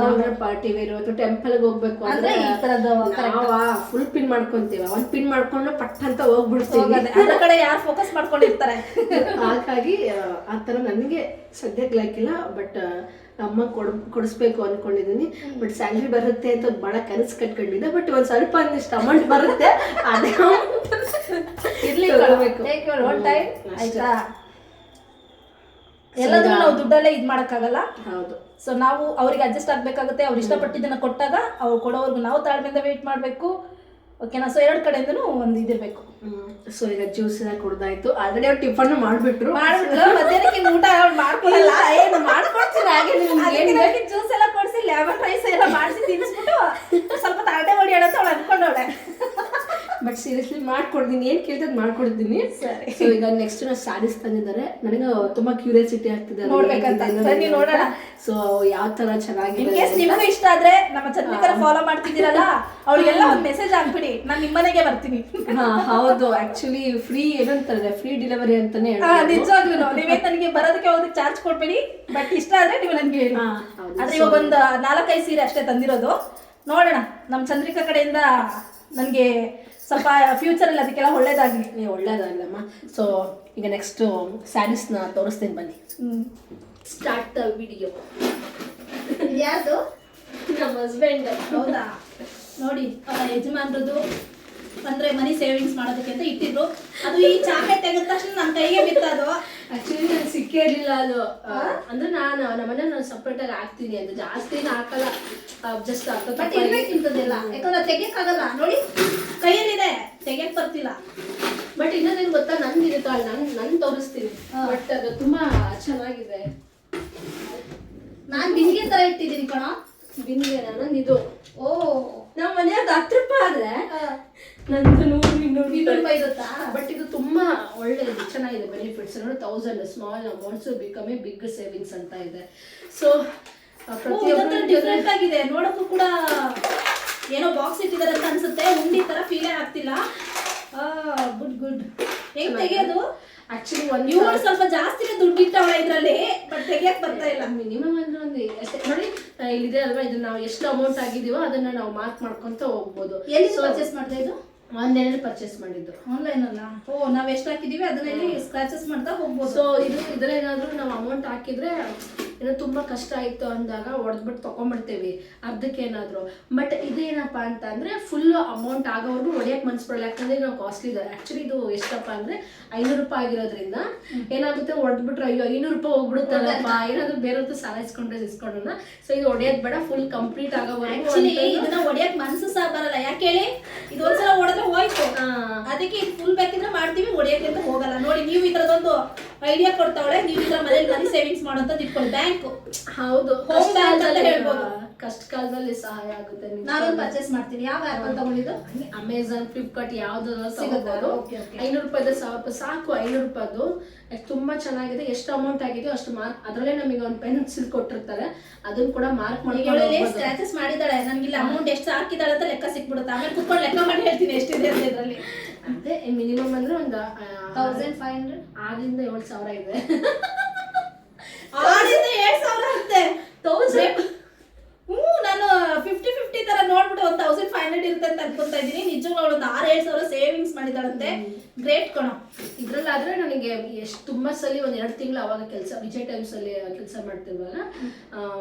ಪಾರ್ಟಿ ವೇರ್ ಅಥವಾ ಟೆಂಪಲ್ಗೆ ಹೋಗ್ಬೇಕು ಅಂದ್ರೆ ಫುಲ್ ಪಿನ್ ಮಾಡ್ಕೊಂತೀವಿ. ಒಂದ್ ಪಿನ್ ಮಾಡ್ಕೊಂಡು ಪಟ್ ಅಂತ ಹೋಗ್ಬಿಡ್ತೀವಿ. ಅದ್ರ ಕಡೆ ಯಾರು ಫೋಕಸ್ ಮಾಡ್ಕೊಂಡಿರ್ತಾರೆ. ಹಾಗಾಗಿ ಆತರ ನನಗೆ ಸದ್ಯಕ್ಕೆ ಲೈಕಿಲ್ಲ. ಬಟ್ ಅಮ್ಮ ಕೊಡಿಸ್ಬೇಕು ಅನ್ಕೊಂಡಿದೀನಿ. ಬಟ್ ಸ್ಯಾಲ್ರಿ ಬರುತ್ತೆ ಅಂತ ಬಹಳ ಕನಸು ಕಟ್ಕೊಂಡಿದ್ದೆ. ಬಟ್ ಒಂದ್ ಸ್ವಲ್ಪ ಒಂದಿಷ್ಟು ಅಮೌಂಟ್ ಬರುತ್ತೆ, ಅದೇ ಇರ್ಲಿ ಆಯ್ತಾ. ಎಲ್ಲದೂ ನಾವು ದುಡ್ಡಲ್ಲೇ ಇದ್ ಮಾಡಕ್ಕಾಗಲ್ಲ. ಹೌದು. ಸೊ ನಾವು ಅವ್ರಿಗೆ ಅಡ್ಜಸ್ಟ್ ಆಗ್ಬೇಕಾಗುತ್ತೆ. ಅವ್ರು ಇಷ್ಟಪಟ್ಟಿದ್ದನ್ನ ಕೊಟ್ಟಾಗ ಅವ್ರು ಕೊಡೋವರೆಗೂ ನಾವು ತಾಳ್ಮೆಯಿಂದ ವೇಟ್ ಮಾಡ್ಬೇಕು. ಓಕೆನಾ? ಸೊ ಎರಡು ಕಡೆಯಿಂದನೂ ಒಂದು ಇದಿರ್ಬೇಕು. ಸೊ ಈಗ ಜ್ಯೂಸ್ ಎಲ್ಲ ಕುಡ್ದಾಯ್ತು. ಆಲ್ರೆಡಿ ಅವ್ರು ಟಿಫನ್ ಮಾಡ್ಬಿಟ್ರು. ಮಧ್ಯಾಹ್ನಕ್ಕೆ ಊಟ ಮಾಡ್ಕೊಳ್ಳಲ್ಲ, ಏನು ಮಾಡ್ಕೊಡ್ತೀನಿ. ಹಾಗೆ ಜ್ಯೂಸ್ ಎಲ್ಲ ಕೊಡಿಸಿ ಲೆಮನ್ ರೈಸ್ ಎಲ್ಲ ಮಾಡಿಸಿ ತಿನ್ನಿಸ್ಬಿಟ್ಟು ಸ್ವಲ್ಪ ತಾಟೆ ಹೊಡಿಯೋಣ ಅಂತ ಅವಳು ಅನ್ಕೊಂಡವಳೆ. ಬಟ್ ಸೀರಿಯಸ್ಲಿ ಮಾಡ್ಕೊಡ್ತೀನಿ, ಏನ್ ಕೇಳ್ತದ್ ಮಾಡ್ಕೊಡ್ತೀನಿ. ಸರಿ. ಸೊ ಈಗ ನೆಕ್ಸ್ಟ್ ನಾವು ಸ್ಯಾರೀಸ್ ತಂದಿದ್ದಾರೆ. ನನಗೆ ತುಂಬಾ ಕ್ಯೂರಿಯಾಸಿಟಿ ಆಗ್ತಿದೆ ನೋಡ್ಬೇಕಂತ. ನೋಡೋಣ ಸೊ ಯಾವ ತರ ಚೆನ್ನಾಗಿದೆ. ನಿಮಗೂ ಇಷ್ಟ ಆದ್ರೆ ನಮ್ಮ ಚಂದ್ರಿಕರ ಫಾಲೋ ಮಾಡ್ತಿದ್ದೀರಲ್ಲ, ಅವ್ರಿಗೆಲ್ಲ ಒಂದು ಮೆಸೇಜ್ ಹಾಕ್ಬಿಡಿ, ನಾನು ನಿಮ್ಮನೆಗೆ ಬರ್ತೀನಿ. ಹೌದು, ಆಕ್ಚುಲಿ ಫ್ರೀ ಏನಂತಾರೆ, ಫ್ರೀ ಡೆಲಿವರಿ ಅಂತಾನೆ ನಿಜವಾಗ್ಲೂ. ನೀವೇ ನನಗೆ ಬರೋದಕ್ಕೆ ಹೋಗೋದಕ್ಕೆ ಚಾರ್ಜ್ ಕೊಡ್ಬೇಡಿ. ಬಟ್ ಇಷ್ಟ ಆದ್ರೆ ನೀವು ನನ್ಗೆ ಹೇಳಿ. ಆದ್ರೆ ಇವಾಗ ಒಂದು 4-5 ಸೀರೆ ಅಷ್ಟೇ ತಂದಿರೋದು. ನೋಡೋಣ, ನಮ್ಮ ಚಂದ್ರಿಕಾ ಕಡೆಯಿಂದ ನನಗೆ ಸ್ವಲ್ಪ ಫ್ಯೂಚರಲ್ಲಿ ಅದಕ್ಕೆಲ್ಲ ಒಳ್ಳೇದಾಗಲಿ. ಒಳ್ಳೇದಾಗಲಮ್ಮ. ಸೊ ಈಗ ನೆಕ್ಸ್ಟ್ ಸ್ಯಾರೀಸ್ನ ತೋರಿಸ್ತೀನಿ ಬನ್ನಿ. Start the video. ಯಾರ್ದು? ನಮ್ಮ ಹಸ್ಬೆಂಡ್. ಹೌದಾ? ನೋಡಿ, ಯಜಮಾನ್ರದ್ದು ಅಂದ್ರೆ ಮನಿ ಸೇವಿಂಗ್ಸ್ ಮಾಡೋದಕ್ಕೆ ಅಂತ ಇಟ್ಟಿದ್ರು. ಅದು ಈ ಚಾಕೆಟ್ ತೆಗೆದ ತಕ್ಷಣ ನನ್ನ ಕೈಗೆ ಬಿತ್ತದು. ಆಕ್ಚುಲಿ ನನಗೆ ಸಿಕ್ಕೇ ಇರಲಿಲ್ಲ ಅದು. ಅಂದ್ರೆ ನಮ್ಮನೆ ನಾನು ಸಪ್ರೇಟ್ ಆಗಿ ಹಾಕ್ತೀನಿ ಅಂತ, ಜಾಸ್ತಿ ಹಾಕಲ್ಲ. ಜಸ್ಟ್ ಬಟ್ ಇರ್ಬೇಕಿಂತದೆಲ್ಲ, ಯಾಕಂದ್ರೆ ತೆಗಿಯಕ್ಕಾಗಲ್ಲ. ನೋಡಿ, ಕೈಯಲ್ಲಿದೆ, ತೆಗಿಯಕ್ ಬರ್ತಿಲ್ಲ. ಬಟ್ ಇನ್ನೊಂದೇನು ಗೊತ್ತಾ, ನಂದಿದೆ ಕಾಳು, ನನ್ ತೋರಿಸ್ತೀನಿ. ಬಟ್ ಅದು ತುಂಬಾ ಚೆನ್ನಾಗಿದೆ. ನಾನ್ ಬಿಂದಿಗೆ ತರ ಇಟ್ಟಿದ್ದೀನಿ ಕಣ. ಬಿಂದಿಗೆ ನಂದಿದು. ಓ, ನಮ್ಮ ಮನೆಯಾಗ 10 ರೂಪಾಯಿ ಆದ್ರೆ ನಂದು 100-200 ರೂಪಾಯಿ ಇರುತ್ತಾ? ಬಟ್ ಇದು ತುಂಬಾ ಒಳ್ಳೆಯದು, ಚೆನ್ನಾಗಿದೆ ಬೆನಿಫಿಟ್ಸ್. ನೋಡಿ, 1000 small amounts become a big savings ಅಂತ ಇದೆ. ಸೊ ಪ್ರತಿಯೊಂದು ಡಿಫ್ರೆಂಟ್ ಆಗಿದೆ. ನೋಡಕ್ಕೂ ಕೂಡ ಏನೋ ಬಾಕ್ಸ್ ಇಟ್ಟಿದ್ದಾರೆ ಅಂತ ಅನ್ಸುತ್ತೆ. ಉಂಡಿ ತರ ಫೀಲೇ ಆಗ್ತಿಲ್ಲ. ಗುಡ್. ಹೆಂಗ್ ತೆಗಿಯೋದು? ಆಕ್ಚುಲಿ ಇವ್ರು ಸ್ವಲ್ಪ ಜಾಸ್ತಿನೇ ದುಡ್ಡು ಇಟ್ಟವಳ ಇದ್ರಲ್ಲಿ, ಬಟ್ ತೆಗಿಯಕ್ ಬರ್ತಾ ಇಲ್ಲ. ಮಿನಿಮಮ್ ಅಂದ್ರೆ ಒಂದು ಅಷ್ಟೇ. ನೋಡಿ, ಇಲ್ಲಿದೆ ಅಲ್ವಾ, ಇದು ನಾವು ಎಷ್ಟು ಅಮೌಂಟ್ ಆಗಿದೀವೋ ಅದನ್ನ ನಾವು ಮಾರ್ಕ್ ಮಾಡ್ಕೊಂತ ಹೋಗ್ಬೋದು. ಎಲ್ಲಿ ಪರ್ಚೇಸ್ ಮಾಡ್ತಾ ಇದು? ಆನ್ಲೈನ್ ಪರ್ಚೇಸ್ ಮಾಡಿದ್ದು. ಆನ್ಲೈನ್ ಅಲ್ಲ? ಓ, ನಾವ್ ಎಷ್ಟು ಹಾಕಿದೀವಿ ಅದರಲ್ಲಿ ಸ್ಕ್ರಾಚಸ್ ಮಾಡ್ತಾ ಹೋಗ್ಬೋದು. ಸೊ ಇದ್ರೇನಾದ್ರೂ ನಾವು ಅಮೌಂಟ್ ಹಾಕಿದ್ರೆ ಏನೋ ತುಂಬಾ ಕಷ್ಟ ಆಯ್ತು ಅಂದಾಗ ಹೊಡೆದ್ಬಿಟ್ಟು ತಗೊಂಡ್ಬಿಡ್ತೇವಿ ಅರ್ಧಕ್ಕೆ ಏನಾದ್ರು. ಬಟ್ ಇದೇನಪ್ಪ ಅಂತ ಅಂದ್ರೆ ಫುಲ್ ಅಮೌಂಟ್ ಆಗೋವರೆಗೂ ಹೊಡೆಯಕ್ ಮನ್ಸ್ಬಿಡಲ್ಲ. ಯಾಕಂದ್ರೆ ನಾವು ಕಾಸ್ಟ್ಲಿ ಇದೆ. ಆಕ್ಚುಲಿ ಇದು ಎಷ್ಟಪ್ಪ ಅಂದ್ರೆ 500 ರೂಪಾಯಿ ಆಗಿರೋದ್ರಿಂದ ಏನಾಗುತ್ತೆ, ಹೊಡೆದ್ಬಿಟ್ರೆ ಅಯ್ಯೋ 500 ರೂಪಾಯಿ ಹೋಗ್ಬಿಡುತ್ತಲ್ಲಪ್ಪ, ಏನಾದ್ರು ಬೇರೆಯವ್ರದ್ದು ಸಾಲ ಇಸ್ಕೊಂಡೋಣ. ಸೊ ಇದು ಹೊಡೆಯೋದ್ ಬೇಡ, ಫುಲ್ ಕಂಪ್ಲೀಟ್ ಆಗೋವರೆಗೂ. ಇದನ್ನ ಹೊಡೆಯಕ್ ಮನ್ಸು ಸಹ ಬರಲ್ಲ. ಯಾಕೆ ಹೇಳಿ, ಇದು ಒಂದ್ಸಲ ಹೊಡೆದ್ರೆ ಹೋಯ್ತು. ಅದಕ್ಕೆ ಇದು ಫುಲ್ ಬೇಕಿದ್ರೆ ಮಾಡ್ತೀವಿ, ಹೊಡೆಯಕ್ಕೆ ಅಂತ ಹೋಗಲ್ಲ. ನೋಡಿ, ನೀವು ಈ ತರದೊಂದು ಐಡಿಯಾ ಕೊಡ್ತಾವಳೆ. ನೀವು ಇದ್ರ ಮನೇಲಿ ಮನಿ ಸೇವಿಂಗ್ಸ್ ಮಾಡೋಂಥದ್ದು ಇಟ್ಕೊಳ್ಳಿ. ಬ್ಯಾಂಕ್. ಹೌದು, ಹೋಮ್ ಬ್ಯಾಂಕ್ ಅಂತ ಹೇಳ್ಬೋದು. ಕಷ್ಟ ಕಾಲದಲ್ಲಿ ಸಹಾಯ ಆಗುತ್ತೆ. ನಾನೊಂದು ಪರ್ಚೇಸ್ ಮಾಡ್ತೀನಿ. ಯಾವ ಆ್ಯಪ್ ಅಂತ ತಗೊಂಡಿದ್ದು? ಅಮೆಝಾನ್, ಫ್ಲಿಪ್ಕಾರ್ಟ್ ಯಾವ್ದಾದ್ರು ಸಿಗುತ್ತೆ. 500 ರೂಪಾಯಿದ ಸಾಕು. 500 ರೂಪಾಯಿದು ತುಂಬಾ ಚೆನ್ನಾಗಿದೆ. ಎಷ್ಟು ಅಮೌಂಟ್ ಆಗಿದೆಯೋ ಅಷ್ಟು ಮಾರ್ಕ್, ಅದರಲ್ಲೇ ನಮಗೆ ಒಂದು ಪೆನ್ಸಿಲ್ ಕೊಟ್ಟಿರ್ತಾರೆ, ಅದನ್ನ ಕೂಡ ಮಾರ್ಕ್ ಮಾಡಿ. ಸ್ಕ್ರಾಚಸ್ ಮಾಡಿದಾಳೆ, ನನ್ಗಿಲ್ಲ ಅಮೌಂಟ್ ಎಷ್ಟು ಹಾಕಿದಾಳೆ ಅಂತ ಲೆಕ್ಕ ಸಿಕ್ಬಿಡುತ್ತೆ. ಆಮೇಲೆ ಕುತ್ಕೊಂಡು ಲೆಕ್ಕ ಮಾಡಿ ಹೇಳ್ತೀನಿ ಎಷ್ಟಿದೆ ಅಂತ. ಇದರಲ್ಲಿ ಅದೇ ಮಿನಿಮಮ್ ಅಂದ್ರೆ ಒಂದು 1500 6ರಿಂದ 7,000 ಇದೆ. 6ರಿಂದ 7,000 ಅಂತೆ. 1000. ನಾನು 50-50 ತರ ನೋಡ್ಬಿಟ್ಟು 1500 ಇರುತ್ತೆ ಅಂತ ಅನ್ಕೊಂತಾ ಇದ್ದೀನಿ. ನಿಜವಾಗ್ಲೂ ಅವಳು ಒಂದು 6-7,000 ಸೇವಿಂಗ್ಸ್ ಮಾಡಿದಾಳಂತೆ. ಗ್ರೇಟ್ ಕಣ. ಇದ್ರಲ್ಲಾದ್ರೆ ನನಗೆ ಎಷ್ಟು ತುಂಬಾ ಸಲ 1-2 ತಿಂಗಳು ಅವಾಗ ಕೆಲಸ ವಿಜಯ್ ಟೈಮ್ಸ್ ಅಲ್ಲಿ ಕೆಲಸ ಮಾಡ್ತಿರುವಾಗ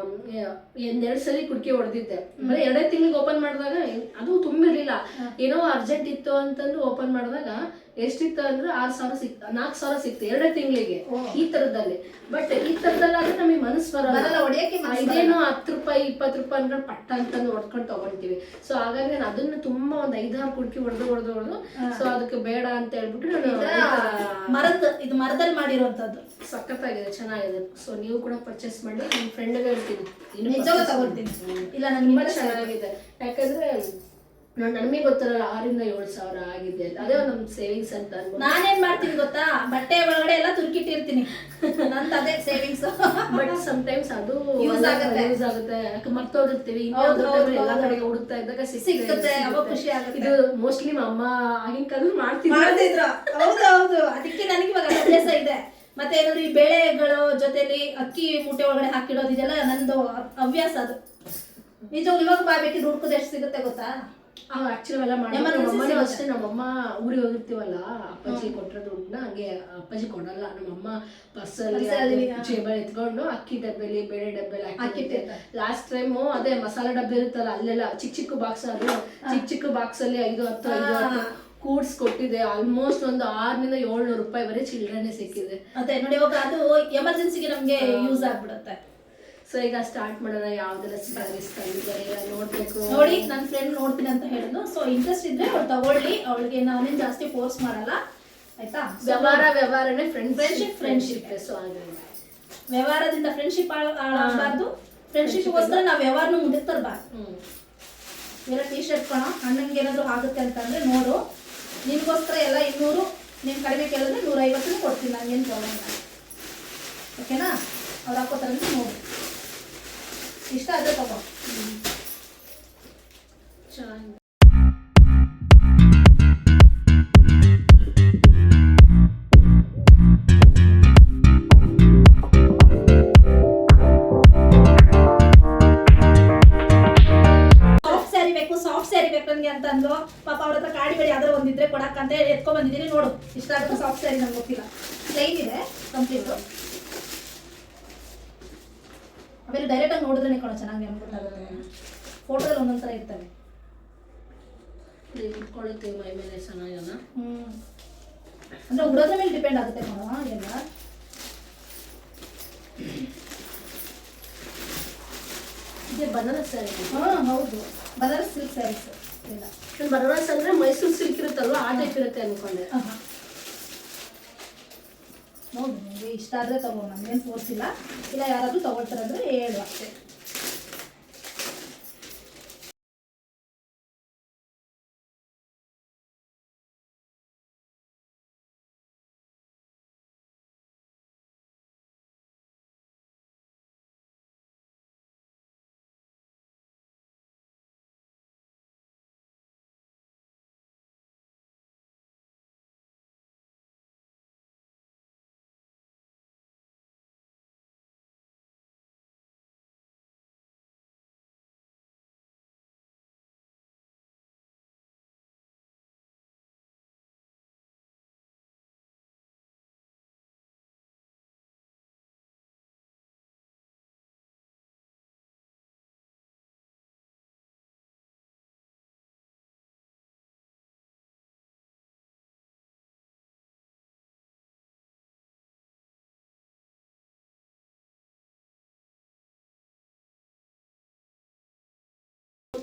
2 ಸಲ ಕುಡ್ಕಿ ಹೊಡೆದಿದ್ದೆ. ಬರೀ 2 ತಿಂಗಳಿಗೆ ಓಪನ್ ಮಾಡಿದಾಗ ಅದು ತುಂಬಿರ್ಲಿಲ್ಲ. ಏನೋ ಅರ್ಜೆಂಟ್ ಇತ್ತು ಅಂತಂದು ಓಪನ್ ಮಾಡಿದಾಗ ಎಷ್ಟಿತ್ತು ಅಂದ್ರೆ 6,000 ಸಿಕ್ತು, 4,000 ಸಿಕ್ತು 2 ತಿಂಗಳಿಗೆ ಈ ತರದಲ್ಲಿ. ಬಟ್ ಈ ತರದಲ್ಲಾದ್ರೆ ನಮಗೆ ಮನಸ್ಸು ಬರಲ್ಲ, ಹೊಡೆಯಕ್ಕೆ. ಇದೇನೋ 10 ರೂಪಾಯಿ 20 ರೂಪಾಯಿ ಅಂದ್ರೆ ಪಟ್ಟ ಅಂತಂದು ಹೊಡ್ಕೊಂಡು ತಗೊಂತೀವಿ. ಸೊ ಹಾಗಾಗಿ ನಾನು ಅದನ್ನ ತುಂಬಾ ಒಂದು 5-6 ಕುಡ್ಕಿ ಹೊಡೆದು ಸೊ ಅದಕ್ಕೆ ಬೇಡ ಅಂತ ಹೇಳ್ಬಿಟ್ಟು ನಾನು ಇದು ಮರದಲ್ಲಿ ಮಾಡಿರುವಂತದ್ದು. ಸಖತ್ತಾಗಿದೆ, ಚೆನ್ನಾಗಿದೆ. ಸೊ ನೀವು ಕೂಡ ಪರ್ಚೇಸ್ ಮಾಡಿ. ನಿಮ್ಮ ಫ್ರೆಂಡ್ಗೆ ಹೇಳ್ತೀನಿ, ನಿಜವಾಗ್ಲೂ ತಗೊಳ್ತೀನಿ. ಇಲ್ಲ, ನನಗೆ ತುಂಬಾ ಚೆನ್ನಾಗಿದೆ. ಯಾಕಂದ್ರೆ ನಮಗೆ ಗೊತ್ತಿರಲ್ಲ 6,000-7,000 ಆಗಿದೆ ಅಂತ. ಅದೇ ನಮ್ ಸೇವಿಂಗ್ಸ್ ಅಂತ ಅನ್ಬೋದು. ನಾನೇನ್ ಮಾಡ್ತೀನಿ ಗೊತ್ತಾ, ಬಟ್ಟೆ ಒಳಗಡೆ ಎಲ್ಲ ತುರ್ಕಿಟ್ಟಿರ್ತೀನಿ, ನಂತ ಅದೇ ಸೇವಿಂಗ್ಸ್. ಬಟ್ ಸಮಟೈಮ್ಸ್ ಅದು ಯೂಸ್ ಆಗುತ್ತೆ, ಯಾಕೆ ಮರ್ತೋಗಿರ್ತೀವಿ, ಎಲ್ಲಾ ಕಡೆಗೆ ಹುಡುಕ್ತಾ ಇದ್ದಾಗ ಸಿಕ್ಕುತ್ತೆ, ಅವಾಗ ಖುಷಿ ಆಗುತ್ತೆ. ಇದು ಮೋಸ್ಟ್ಲಿ ಅಮ್ಮ ಆಗಿನ ಕಾಲ ಮಾಡ್ತಿದ್ರು. ಹೌದು, ಅದಕ್ಕೆ ನನಗೆ ಇವಾಗ ಅಭ್ಯಾಸ ಇದೆ. ಮತ್ತೆ ಏನಾದ್ರು ಈ ಬೇಳೆಗಳು ಜೊತೆಲಿ ಅಕ್ಕಿ ಮೂಟೆ ಒಳಗಡೆ ಹಾಕಿಡೋದು, ಇದೆಲ್ಲ ನಂದು ಹವ್ಯಾಸ. ಅದು ನಿಜವಾಗ್ಲೂ ಇವಾಗ ಬೇಕಿದ್ರೆ ಹುಡ್ಕೋದು ಎಷ್ಟು ಸಿಗುತ್ತೆ ಗೊತ್ತಾ. ಆಕ್ಚುಲಿ ಎಲ್ಲ ಮಾಡಿ ಅಷ್ಟೇ. ನಮ್ಮಮ್ಮ ಊರಿಗೆ ಹೋಗಿರ್ತೀವಲ್ಲ, ಅಪ್ಪಾಜಿ ಕೊಟ್ಟರೆ ದುಡ್ಡನ್ನ ಹಂಗೆ ಅಪ್ಪಾಜಿ ಕೊಡಲ್ಲ, ನಮ್ಮಮ್ಮ ಬಸ್ಸಲ್ಲಿ ಜೇಬಲ್ ಎತ್ಕೊಂಡು ಅಕ್ಕಿ ಡಬ್ಬೆಲಿ ಬೇಳೆ ಡಬ್ಬೆಲಿ ಹಾಕಿಟ್ಟೆ. ಲಾಸ್ಟ್ ಟೈಮು ಅದೇ ಮಸಾಲಾ ಡಬ್ಬೆ ಇರುತ್ತಲ್ಲ, ಅಲ್ಲೆಲ್ಲ ಚಿಕ್ಕ ಬಾಕ್ಸ್, ಅದು ಚಿಕ್ಕ ಬಾಕ್ಸ್ ಅಲ್ಲಿ 5-10 ಕೂಡ್ಸ್ಕೊಟ್ಟಿದೆ. ಆಲ್ಮೋಸ್ಟ್ ಒಂದು 600-700 ರೂಪಾಯಿ ಬರೀ ಚಿಲ್ಡ್ರನ್ನೇ ಸಿಕ್ಕಿದೆ. ಅದೇ ನೋಡಿ, ಇವಾಗ ಅದು ಎಮರ್ಜೆನ್ಸಿಗೆ ನಮ್ಗೆ ಯೂಸ್ ಆಗ್ಬಿಡುತ್ತೆ. ಸೊ ಈಗ ಸ್ಟಾರ್ಟ್ ಮಾಡೋಣ. ಯಾವ್ದೆಲ್ಲ ಸ್ಯಾರೀಸ್ ತಂದಿದ್ದಾರೆ ನೋಡ್ಬೇಕು. ನೋಡಿ, ನನ್ನ ಫ್ರೆಂಡ್ ನೋಡ್ತೀನಿ ಅಂತ ಹೇಳಿದ್ನು. ಸೊ ಇಂಟ್ರೆಸ್ಟ್ ಇದ್ರೆ ಅವ್ಳು ತಗೊಳ್ಳಿ, ಅವಳಿಗೆ ನಾನೇನು ಜಾಸ್ತಿ ಫೋರ್ಸ್ ಮಾಡಲ್ಲ, ಆಯ್ತಾ. ವ್ಯವಹಾರನೇ ಫ್ರೆಂಡ್ಶಿಪ್. ಸೊ ವ್ಯವಹಾರದಿಂದ ಫ್ರೆಂಡ್ಶಿಪ್ ಆಗಬಾರ್ದು, ಫ್ರೆಂಡ್ಶಿಪ್ಗೋಸ್ಕರ ನಾವು ವ್ಯವಹಾರನೂ ಮುಂದಕ್ಕೆ ತರಬಾರ್ದು. ಬೇರೆ ಟೀ ಶರ್ಟ್ ಕಣ ಅಣ್ಣಂಗೆ ಏನಾದ್ರು ಆಗುತ್ತೆ ಅಂತಂದ್ರೆ ನೋಡು, ನಿನ್ಗೋಸ್ಕರ ಎಲ್ಲ 200, ನೀನು ಕಡಿಮೆ ಕೇಳಿದ್ರೆ 150 ಕೊಡ್ತೀನಿ, ನನಗೇನು ಪ್ರಾಬ್ಲಮ್ ಇಲ್ಲ, ಓಕೆನಾ. ಅವ್ರು ಹಾಕೋತಾರಂತ ನೋಡು, ಇಷ್ಟ ಅದೇ ತಗೋ. ಚೆನ್ನಾಗಿ ಸಾಫ್ಟ್ ಸ್ಯಾರಿ ಬೇಕು ನನಗೆ ಅಂತಂದು. ಪಾಪ ಅವ್ರ ಹತ್ರ ಕಾಡಿ ಬೇಡಿ ಯಾವ್ದಾರು ಒಂದಿದ್ರೆ ಕೊಡಕ್ಕಂತ ಹೇಳಿ ಎತ್ಕೊಂಡ್ ಬಂದಿದ್ದೀನಿ. ನೋಡು, ಇಷ್ಟ ಆಗುತ್ತೆ ಸಾಫ್ಟ್ ಸ್ಯಾರಿ. ನಂಗೆ ಗೊತ್ತಿಲ್ಲ, ಪ್ಲೈನ್ ಇದೆ ಕಂಪ್ಲೀಟು. ಆಮೇಲೆ ಡೈರೆಕ್ಟಾಗಿ ನೋಡಿದ್ರೆ ಕೊಡೋ ಚೆನ್ನಾಗಿ ನಮ್ಗೆ ಗೊತ್ತಾಗುತ್ತೆ. ಫೋಟೋದಲ್ಲಿ ಒಂದೊಂದು ಥರ ಇರ್ತವೆ, ಇಟ್ಕೊಳ್ಳುತ್ತೆ ಮೈ ಮೇಲೆ ಚೆನ್ನಾಗಲ್ಲ. ಅಂದ್ರೆ ಉಡೋದ್ರ ಮೇಲೆ ಡಿಪೆಂಡ್ ಆಗುತ್ತೆ ನೋಡುವ ಎಲ್ಲ. ಇದೆ ಬನಾರಸ್ ಸ್ಯಾರಿ. ಹೌದು, ಬನಾರಸ್ ಸಿಲ್ಕ್ ಸ್ಯಾರೀಸ್ ಇಲ್ಲ. ಬನಾರಸ್ ಅಂದ್ರೆ ಮೈಸೂರು ಸಿಲ್ಕ್ ಇರುತ್ತಲ್ವ, ಆ ಟೈಪ್ ಇರುತ್ತೆ ಅನ್ಕೊಂಡೆ. ನೋಡಿ, ನಿಮಗೆ ಇಷ್ಟ ಆದರೆ ತಗೋ, ನಮಗೇನು ಫೋರ್ಸ್ ಇಲ್ಲ. ಇಲ್ಲ ಯಾರಾದರೂ ತಗೊಳ್ತಾರಂದ್ರೆ ಹೇಳು ಅಷ್ಟೇ.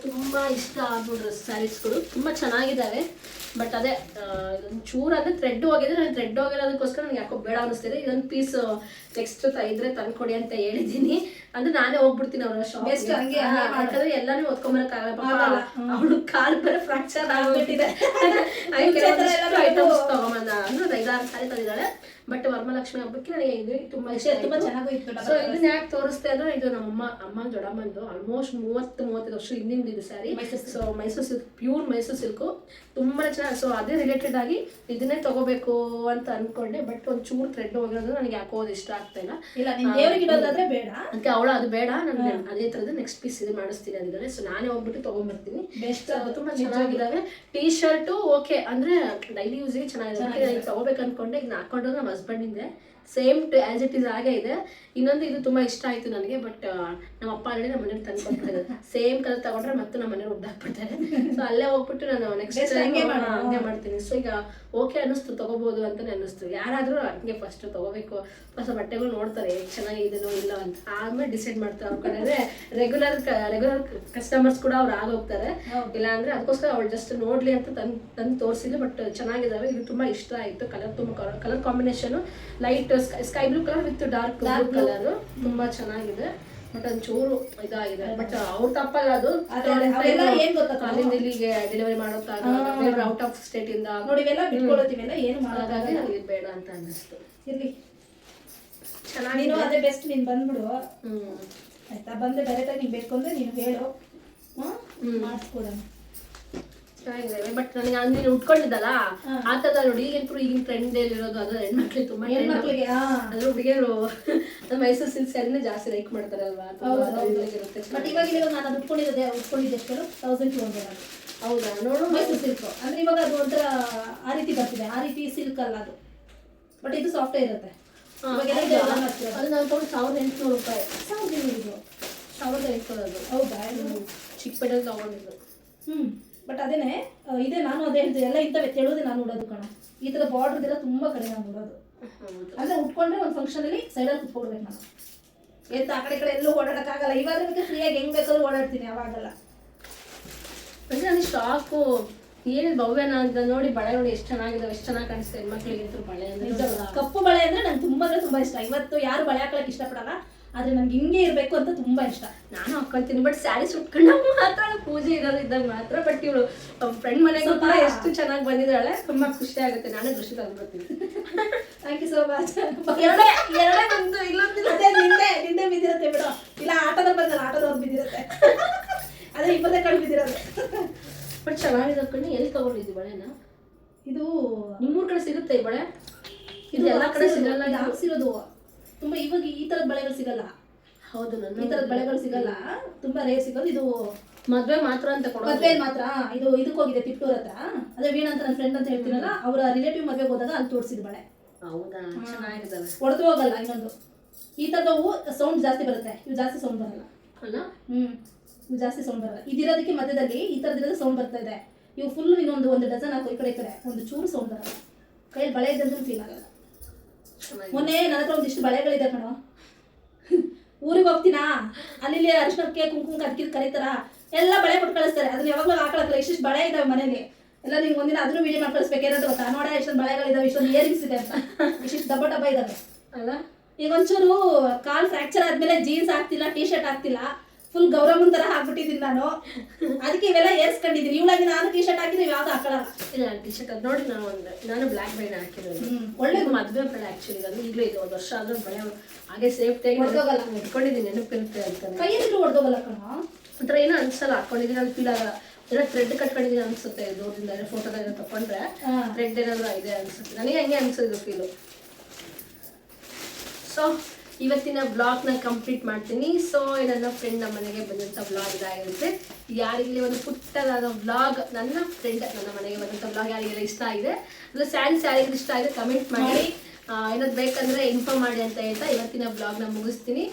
ತುಂಬ ಇಷ್ಟ ಆಗ್ಬಿಡ್ರೆ ಸ್ಯಾರೀಸ್ಗಳು ತುಂಬ ಚೆನ್ನಾಗಿದ್ದಾವೆ. ಬಟ್ ಅದೇ ಇದೊಂದು ಚೂರು ಅಂದರೆ ಥ್ರೆಡ್ ಹೋಗಿದೆ. ನಾನು ಥ್ರೆಡ್ ಹೋಗಿರೋದಕ್ಕೋಸ್ಕರ ನನಗೆ ಯಾಕೋ ಬೇಡ ಅನ್ನಿಸ್ತಿದೆ. ಇದೊಂದು ಪೀಸ್ ನೆಕ್ಸ್ಟ್ ಇದ್ರೆ ತಂದ್ಕೊಡಿ ಅಂತ ಹೇಳಿದ್ದೀನಿ. ಅಂದ್ರೆ ನಾನೇ ಹೋಗ್ಬಿಡ್ತೀನಿ ಅವರ ಶಾಪ್. ಯಾಕಂದ್ರೆ ಎಲ್ಲಾನು ಓದ್ಕೊಂಬರಕ್ಕಾಗಲ್ಲ. ಅವಳು ಕಾಲು ಬೇರೆ ಫ್ರಾಕ್ಚರ್ ಆಗ್ಬಿಟ್ಟಿದೆ. ಐಟಮ್ಸ್ ತಗೊಂಬಂದ ಅಂದ್ರೆ 5-6 ಸಾರಿ ತಂದಿದ್ದಾಳೆ. ಬಟ್ ವರಮಹಾಲಕ್ಷ್ಮಿ ಹಬ್ಬಕ್ಕೆ ನನಗೆ ಇದು ತುಂಬ ಇಷ್ಟ, ತುಂಬ ಚೆನ್ನಾಗೂ ಇತ್ತು. ಸೊ ಇದನ್ನ ಯಾಕೆ ತೋರಿಸ್ತೆ ಅಂದ್ರೆ ಇದು ನಮ್ಮ ಅಮ್ಮ ದೊಡ್ಡಮ್ಮಂದು ಆಲ್ಮೋಸ್ಟ್ 30-35 ವರ್ಷ ಹಿಂದಿಂದ ಇದು sari. So Mysuru silk, pure Mysuru silk, ತುಂಬಾ ಚೆನ್ನಾಗಿ. ಸೊ ಅದೇ ರಿಲೇಟೆಡ್ ಆಗಿ ಇದನ್ನೇ ತಗೋಬೇಕು ಅಂತ ಅನ್ಕೊಂಡೆ. ಬಟ್ ಒಂದು ಚೂರು ಥ್ರೆಡ್ ಹೋಗಿರೋದು ನನಗೆ ಯಾಕೋ ಅದು ಇಷ್ಟ ಆಗ್ತಾ ಇಲ್ಲ. ದೇವರಿಗೆ ಬೇಡ ಅದಕ್ಕೆ ಅವಳು ಅದು ಬೇಡ, ನಾನು ಅದೇ ಥರದ್ದು ನೆಕ್ಸ್ಟ್ ಪೀಸ್ ಇದು ಮಾಡಿಸ್ತೀನಿ ಅಂದಿದ್ದಾರೆ. ಸೊ ನಾನೇ ಹೋಗ್ಬಿಟ್ಟು ತೊಗೊಂಡ್ಬರ್ತೀನಿ. ಬೆಸ್ಟ್, ತುಂಬಾ ಚೆನ್ನಾಗಿದ್ದಾವೆ. ಟೀ ಶರ್ಟು ಓಕೆ ಅಂದ್ರೆ ಡೈಲಿ ಯೂಸಿಗೆ ಚೆನ್ನಾಗಿದೆ. ತಗೋಬೇಕು ಅನ್ಕೊಂಡೆ, ಈಗ ಹಾಕೊಂಡ್ರೆ ನಮ್ಮ ಹಸ್ಬೆಂಡಿಂದೆ ಸೇಮ್ ಆಸ್ ಇಟ್ ಈಸ್ ಆಗೇ ಇದೆ. ಇನ್ನೊಂದು ಇದು ತುಂಬ ಇಷ್ಟ ಆಯಿತು ನನಗೆ. ಬಟ್ ನಮ್ಮ ಅಪ್ಪ ಆಲ್ರೆಡಿ ನಮ್ಮ ಮನೇಲಿ ತಂದು ಕೊಡ್ತಾರೆ. ಸೇಮ್ ಕಲರ್ ತಗೊಂಡ್ರೆ ಮತ್ತೆ ನಮ್ಮ ಮನೇಲಿ ಒದ್ದಾಕ್ಬಿಡ್ತಾರೆ. ಸೊ ಅಲ್ಲೇ ಹೋಗ್ಬಿಟ್ಟು ನಾನು ನೆಕ್ಸ್ಟ್ ಹಂಗೆ ಮಾಡ್ತೀನಿ. ಸೊ ಈಗ ಓಕೆ ಅನ್ನಿಸ್ತು, ತಗೋಬೋದು ಅಂತಲೇ ಅನ್ನಿಸ್ತು. ಯಾರಾದರೂ ಹಂಗೆ ಫಸ್ಟ್ ತಗೋಬೇಕು, ಹೊಸ ಬಟ್ಟೆಗಳು ನೋಡ್ತಾರೆ ಚೆನ್ನಾಗಿದೆನೋ ಇಲ್ಲ ಅಂತ, ಆಮೇಲೆ ಡಿಸೈಡ್ ಮಾಡ್ತಾರೆ. ಅವ್ರ ಕಡೆ ರೆಗ್ಯುಲರ್ ಕಸ್ಟಮರ್ಸ್ ಕೂಡ ಅವ್ರು ಆಗೋಗ್ತಾರೆ. ಇಲ್ಲ ಅಂದರೆ ಅದಕ್ಕೋಸ್ಕರ ಅವಳು ಜಸ್ಟ್ ನೋಡಲಿ ಅಂತ ತಂದು ತೋರಿಸಿದ್ರು. ಬಟ್ ಚೆನ್ನಾಗಿದ್ದಾವೆ. ಇದು ತುಂಬ ಇಷ್ಟ ಆಯಿತು. Colour combination light sky blue colour with dark blue colour ತುಂಬಾ ಚೆನ್ನಾಗಿದೆ. ಬಟ್ ಒಂಚೂರು ಇದಾಗಿದೆ. ಬಟ್ ಅವ್ರು ತಪ್ಪಲ್ಲ ಅದು. ಅವೆಲ್ಲ ಏನ್ ಗೊತ್ತಾ, ಅಲ್ಲಿಂದ ಇಲ್ಲಿಗೆ ಡೆಲಿವರಿ ಮಾಡೋಕ್ಕಾಗ ಔಟ್ ಆಫ್ ಸ್ಟೇಟ್ ಇಂದ ನೋಡಿ ಇವೆಲ್ಲ ಬಿಟ್ಕೊಳ್ಳೋದಿವೆಲ್ಲ ಏನು ಮಾಡೋದಾಗಿ ನನಗೆ ಬೇಡ ಅಂತ ಅನ್ನಿಸ್ತು. ಇರ್ಲಿ ಚೆನ್ನಾಗಿ ನೀನು ಅದೇ ಬೆಸ್ಟ್. ನೀನು ಬಂದ್ಬಿಡು ಆಯ್ತಾ, ಬಂದ್ರೆ ಡೈರೆಕ್ಟಾಗಿ ನೀನು ಬೇಕು ಅಂದ್ರೆ ನೀನು ಹೇಳು, ಮಾಡಿಸ್ಕೊಡೋಣ. ಚೆನ್ನಾಗಿದೆ. ಬಟ್ ನನಗೆ ನೀನು ಉಟ್ಕೊಂಡಿದ್ದಲ್ಲ ಆ ಥರ ನೋಡಿ, ಈಗಿನ ಟ್ರೆಂಡ್ ಇರೋದು ಅದು ಹೆಣ್ಮಕ್ಳಿಗೆ ತುಂಬಾ ಹೆಣ್ಮಕ್ಳಿಗೆ ಅದ್ರ ಹುಡುಗಿಯರು ಮೈಸೂರು ಸಿಲ್ಕ್ ಸ್ಯಾರಿನೇ ಜಾಸ್ತಿ ಲೈಕ್ ಮಾಡ್ತಾರಲ್ವಾ. ಬಟ್ ಇವಾಗ ನಾನು ಅದು ಉಟ್ಕೊಂಡಿದ್ದೆ ಎಷ್ಟು 1200. ಹೌದಾ, ನೋಡು ಮೈಸೂರು ಸಿಲ್ಕ್ ಅಂದ್ರೆ ಇವಾಗ ಅದು ಒಂಥರ ಆ ರೀತಿ ಬರ್ತಿದೆ, ಆ ರೀತಿ ಸಿಲ್ಕ್ ಅಲ್ಲ ಅದು, ಬಟ್ ಇದು ಸಾಫ್ಟೇ ಇರುತ್ತೆ. ಅದು ನಾನು ತೊಗೊಂಡು 1800 ರೂಪಾಯಿ. 1800 ಅದು. ಹೌದಾ, ಚಿಕ್ಕಪೇಟೆಯಲ್ಲಿ ತಗೊಂಡಿದ್ದು. ಬಟ್ ಅದೇನೆ ಇದೆ, ನಾನು ಅದೇ ಹೇಳ್ತೀನಿ, ಎಲ್ಲ ಇಂಥವೇ ತೆಳುವುದೇ ನಾನು ಉಡೋದು ಕಣ. ಈ ಥರ ಬಾರ್ಡ್ರದೆಲ್ಲ ತುಂಬ ಕಡೆ ನಾನು ಉಡೋದು. ಅಂದರೆ ಉಟ್ಕೊಂಡ್ರೆ ಒಂದು ಫಂಕ್ಷನಲ್ಲಿ ಸೈಡಲ್ಲಿ ಕುತ್ಕೊಡ್ಬೇಕು ನಾನು. ಎಂತ ಆ ಕಡೆ ಎಲ್ಲೂ ಓಡಾಡೋಕ್ಕಾಗಲ್ಲ. ಇವಾಗ ಬೇಕಾದ್ರೆ ಫ್ರೀಯಾಗಿ ಹೆಂಗೆ ಬೇಕಾದ್ರೂ ಓಡಾಡ್ತೀನಿ, ಅವಾಗಲ್ಲ. ಅಂದರೆ ನನಗೆ ಶಾಕು ಏನಿದೆ ಭವ್ಯನ ಅಂತ ನೋಡಿ. ಬಳೆ ನೋಡಿ ಎಷ್ಟು ಚೆನ್ನಾಗಿದೆ, ಎಷ್ಟು ಚೆನ್ನಾಗಿ ಕಾಣಿಸ್ತದೆ ಹೆಣ್ಮಕ್ಳಿಗೆ ಅಂತ. ಬಳೆ ಅಂದರೆ ಕಪ್ಪು ಬಳೆ ಅಂದರೆ ನಂಗೆ ತುಂಬ ಅಂದರೆ ತುಂಬ ಇಷ್ಟ. ಇವತ್ತು ಯಾರು ಬಳೆ ಹಾಕೊಳಕ್ಕೆ ಇಷ್ಟಪಡಲ್ಲ, ಆದರೆ ನನಗೆ ಹಿಂಗೆ ಇರಬೇಕು ಅಂತ ತುಂಬ ಇಷ್ಟ. ನಾನು ಹಾಕೊಳ್ತೀನಿ, ಬಟ್ ಸ್ಯಾರಿ ಸುಟ್ಕೊಂಡಾಗ ಮಾತ್ರ ಪೂಜೆ ಇರೋದು ಇದ್ದಾಗ ಮಾತ್ರ. ಬಟ್ ಇವಳು ಫ್ರೆಂಡ್ ಮನೆಗೆ ಕೂಡ ಎಷ್ಟು ಚೆನ್ನಾಗಿ ಬಂದಿದ್ದಾಳೆ, ತುಂಬ ಖುಷಿ ಆಗುತ್ತೆ. ನಾನೇ ದೃಷ್ಟಿ ತಂದ್ಬಿಡ್ತೀನಿ. Thank you so much. ಎರಡೇ ಬಂದು ಇಲ್ಲೊಂದಿಲ್ಲ, ಅದೇ ನಿಂದೆ ಬಿದ್ದಿರುತ್ತೆ ಬಿಡು. ಇಲ್ಲ ಆಟೋದಲ್ಲಿ ಬಂದಲ್ಲ, ಆಟೋದವ್ರು ಬಿದ್ದಿರುತ್ತೆ. ಅದೇ ಇಬ್ಬರದೇ ಕಡೆ ಬಿದ್ದಿರೋದು. ಬಟ್ ಚೆನ್ನಾಗಿದೆ ಕಣ್ಣು. ಎಲ್ಲಿ ತಗೊಂಡಿದ್ದಿ ಬಳೆನ? ಇದು ನಿಮ್ಮೂರ ಕಡೆ ಸಿಗುತ್ತೆ ಈ ಬಳೆ? ಇದು ಎಲ್ಲ ಕಡೆ ಸಿಗಲ್ಲ. ಹಾಕ್ಸಿರೋದು ತುಂಬ. ಇವಾಗ ಈ ಥರದ ಬಳೆಗಳು ಸಿಗಲ್ಲ. ಹೌದು, ಈ ಥರದ ಬಳೆಗಳು ಸಿಗಲ್ಲ, ತುಂಬ ರೇರ್ ಸಿಗೋದು. ಇದು ಮದ್ವೆ ಮಾತ್ರ ಅಂತ ಕೊಡೋದು. ಮದ್ವೆ ಮಾತ್ರ. ಇದು ಇದಕ್ಕೆ ಹೋಗಿದೆ ತಿಪ್ಟೂರ್ ಹತ್ರ. ಅದೇ ವೀಣಾ ಅಂತ ನನ್ನ ಫ್ರೆಂಡ್ ಅಂತ ಹೇಳ್ತೀನಲ್ಲ, ಅವರ ರಿಲೇಟಿವ್ ಮದ್ವೆಗೆ ಹೋದಾಗ ಅಲ್ಲಿ ತೋರಿಸಿದ ಬಳೆ. ಹೌದಾ, ಚೆನ್ನಾಗಿದ್ದಾವೆ. ಹೊಡೆದು ಹೋಗಲ್ಲ. ಇನ್ನೊಂದು ಈ ಥರದವು ಸೌಂಡ್ ಜಾಸ್ತಿ ಬರುತ್ತೆ, ಇವು ಜಾಸ್ತಿ ಸೌಂಡ್ ಬರಲ್ಲ ಅಲ್ಲ. ಇವು ಜಾಸ್ತಿ ಸೌಂಡ್ ಬರಲ್ಲ. ಇದಿರೋದಕ್ಕೆ ಮಧ್ಯದಲ್ಲಿ ಈ ಥರದಿರೋದು ಸೌಂಡ್ ಬರ್ತಾ ಇದೆ. ಇವು ಫುಲ್ ಇನ್ನೊಂದು ಡಜನ್ ಹಾಕೋ ಈ ಕಡೆ ಒಂದು ಚೂರು ಸೌಂಡ್ ಬರಲ್ಲ. ಕೈಯಲ್ಲಿ ಬಳೆ ಇದ್ದಂತೂ ಫೀಲ್ ಆಗಲ್ಲ. ಮೊನ್ನೆ ನನ್ನ ಹತ್ರ ಒಂದಿಷ್ಟು ಬಳೆಗಳಿದೆ ಕಣೋ. ಊರಿಗೆ ಹೋಗ್ತೀನಾ, ಅಲ್ಲಿ ಅರಿಶಿನಕ್ಕೆ ಕುಂಕುಮ ಕರೀತಾರ, ಎಲ್ಲ ಬಳೆ ಕೊಟ್ಟು ಕಳಿಸ್ತಾರೆ. ಅದನ್ನ ಯಾವಾಗಲೂ ಹಾಕೊಳಕ್ಕಲ್ಲ. ಇಷ್ಟಿಷ್ಟು ಬಳೆ ಇದಾವೆ ಮನೇಲಿ. ಎಲ್ಲ ನಿಮ್ಗೆ ಒಂದಿನ ಅದನ್ನು ವಿಡಿಯೋ ಮಾಡಿ ಕಳಿಸ್ಬೇಕು. ಏನಂತ ಗೊತ್ತಾ, ನೋಡ ಇಷ್ಟೊಂದು ಬಳೆಗಳಿದಾವೆ, ಇಷ್ಟೊಂದು ಇಯರಿಂಗ್ಸ್ ಇದೆ ಅಂತ. ಇಷ್ಟಿಷ್ಟು ಡಬ್ಬ ಇದಾವೆ ಅಲ್ಲ. ಈಗ ಒಂಚೂರು ಕಾಲ್ ಫ್ರಾಕ್ಚರ್ ಆದ್ಮೇಲೆ ಜೀನ್ಸ್ ಹಾಕ್ತಿಲ್ಲ, ಟೀ ಶರ್ಟ್ ಹಾಕ್ತಿಲ್ಲ, ಫುಲ್ ಗೌರವನ್ ತರ ಹಾಕ್ಬಿಟ್ಟಿದ್ದೀನಿ ನಾನು. ಅದಕ್ಕೆ ಇವೆಲ್ಲ ಏರ್ಸ್ಕೊಂಡಿದ್ದೀನಿ. ಇವಳಾಗಿ ನಾನು ಟೀ ಶರ್ಟ್ ಹಾಕಿದ್ರೆ ಯಾವ್ದು ಹಾಕೊಳ್ಳಲ್ಲ. ಇಲ್ಲ, ಟೀ ಶರ್ಟ್ ಅದು ನೋಡಿ ನಾನು ಬ್ಲ್ಯಾಕ್ ಬಳೆ ಹಾಕಿರೋದು. ಒಳ್ಳೆ ಮದುವೆ ಬಳೆ ಆಕ್ಚುಲಿ. ಅದು ಈಗಲೂ ಇದು 1 ವರ್ಷ ಆದ್ರೂ ಬಳೆ ಹಾಗೆ ಸೇಫ್ಟಿಯಾಗಿ ಇಟ್ಕೊಂಡಿದ್ದೀನಿ, ನೆನಪಿರುತ್ತೆ ಅಂತ. ಕೈಯಲ್ಲಿ ಹೊಡೆದೋಗಲ್ಲ ಕಣ. ಒಂಥರ ಏನೋ ಅನ್ಸಲ್ಲ, ಹಾಕೊಂಡಿದ್ದೀನಿ ಅದು ಫೀಲ್ ಆಗಲ್ಲ. ಏನೋ ಥ್ರೆಡ್ ಕಟ್ಕೊಂಡಿದ್ದೀನಿ ಅನ್ಸುತ್ತೆ. ದೂರದಿಂದ ಫೋಟೋದಾಗ ತಕೊಂಡ್ರೆ ಥ್ರೆಡ್ ಏನಾದ್ರು ಇದೆ ಅನ್ಸುತ್ತೆ. ನನಗೆ ಹಂಗೆ ಅನ್ಸೋದು ಫೀಲು. ಸೊ ಇವತ್ತಿನ ಬ್ಲಾಗ್ನ ಕಂಪ್ಲೀಟ್ ಮಾಡ್ತೀನಿ. ಸೊ ನನ್ನ ಫ್ರೆಂಡ್ ನಮ್ಮ ಮನೆಗೆ ಬಂದಂಥ ಬ್ಲಾಗ್ ಇದಾಗಿರುತ್ತೆ. ಯಾರಿಗಲಿ ಒಂದು ಪುಟ್ಟದಾದ ಬ್ಲಾಗ್, ನನ್ನ ಫ್ರೆಂಡ್ ನನ್ನ ಮನೆಗೆ ಬಂದಂಥ ಬ್ಲಾಗ್ ಯಾರಿಗೆಲ್ಲ ಇಷ್ಟ ಆಗಿದೆ, ಅದು ಸ್ಯಾರಿ ಇಷ್ಟ ಆಗಿದೆ ಕಮೆಂಟ್ ಮಾಡಿ. ಏನಾದ್ರು ಬೇಕಂದ್ರೆ ಇನ್ಫಾರ್ಮ್ ಮಾಡಿ ಅಂತ ಹೇಳ್ತಾ ಇವತ್ತಿನ ಬ್ಲಾಗ್ನ ಮುಗಿಸ್ತೀನಿ.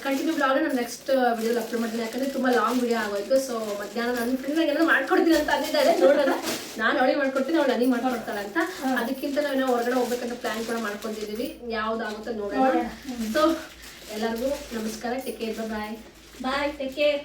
ಕಂಟಿನ್ಯೂ ಬ್ಲಾಗ್ನ ನಾನು ನೆಕ್ಸ್ಟ್ ವಿಡಿಯೋಲಿ ಅಪ್ಲೋಡ್ ಮಾಡ್ತೀನಿ. ಯಾಕಂದರೆ ತುಂಬ ಲಾಂಗ್ ವಿಡಿಯೋ ಆಗೋಯ್ತು. ಸೊ ಮಧ್ಯಾಹ್ನ ನನ್ನ ಫ್ರೆಂಡ್ನಾಗ ಏನಾದ್ರು ಮಾಡ್ಕೊಡ್ತೀನಿ ಅಂತ ಅಂದಿದ್ದಾರೆ. ನೋಡೋಣ, ನಾನು ಅವಳಿಗೆ ಮಾಡ್ಕೊಡ್ತೀನಿ, ಅವಳು ನನಗೆ ಮಾಡ್ಕೊಡ್ತಾಳೆ ಅಂತ. ಅದಕ್ಕಿಂತ ನಾವು ಹೊರಗಡೆ ಹೋಗ್ಬೇಕಂತ ಪ್ಲ್ಯಾನ್ ಕೂಡ ಮಾಡ್ಕೊಂಡಿದ್ದೀವಿ. ಯಾವುದಾಗುತ್ತೋ ನೋಡೋಣ. ಸೊ ಎಲ್ಲರಿಗೂ ನಮಸ್ಕಾರ. Take care. Bye. Take care.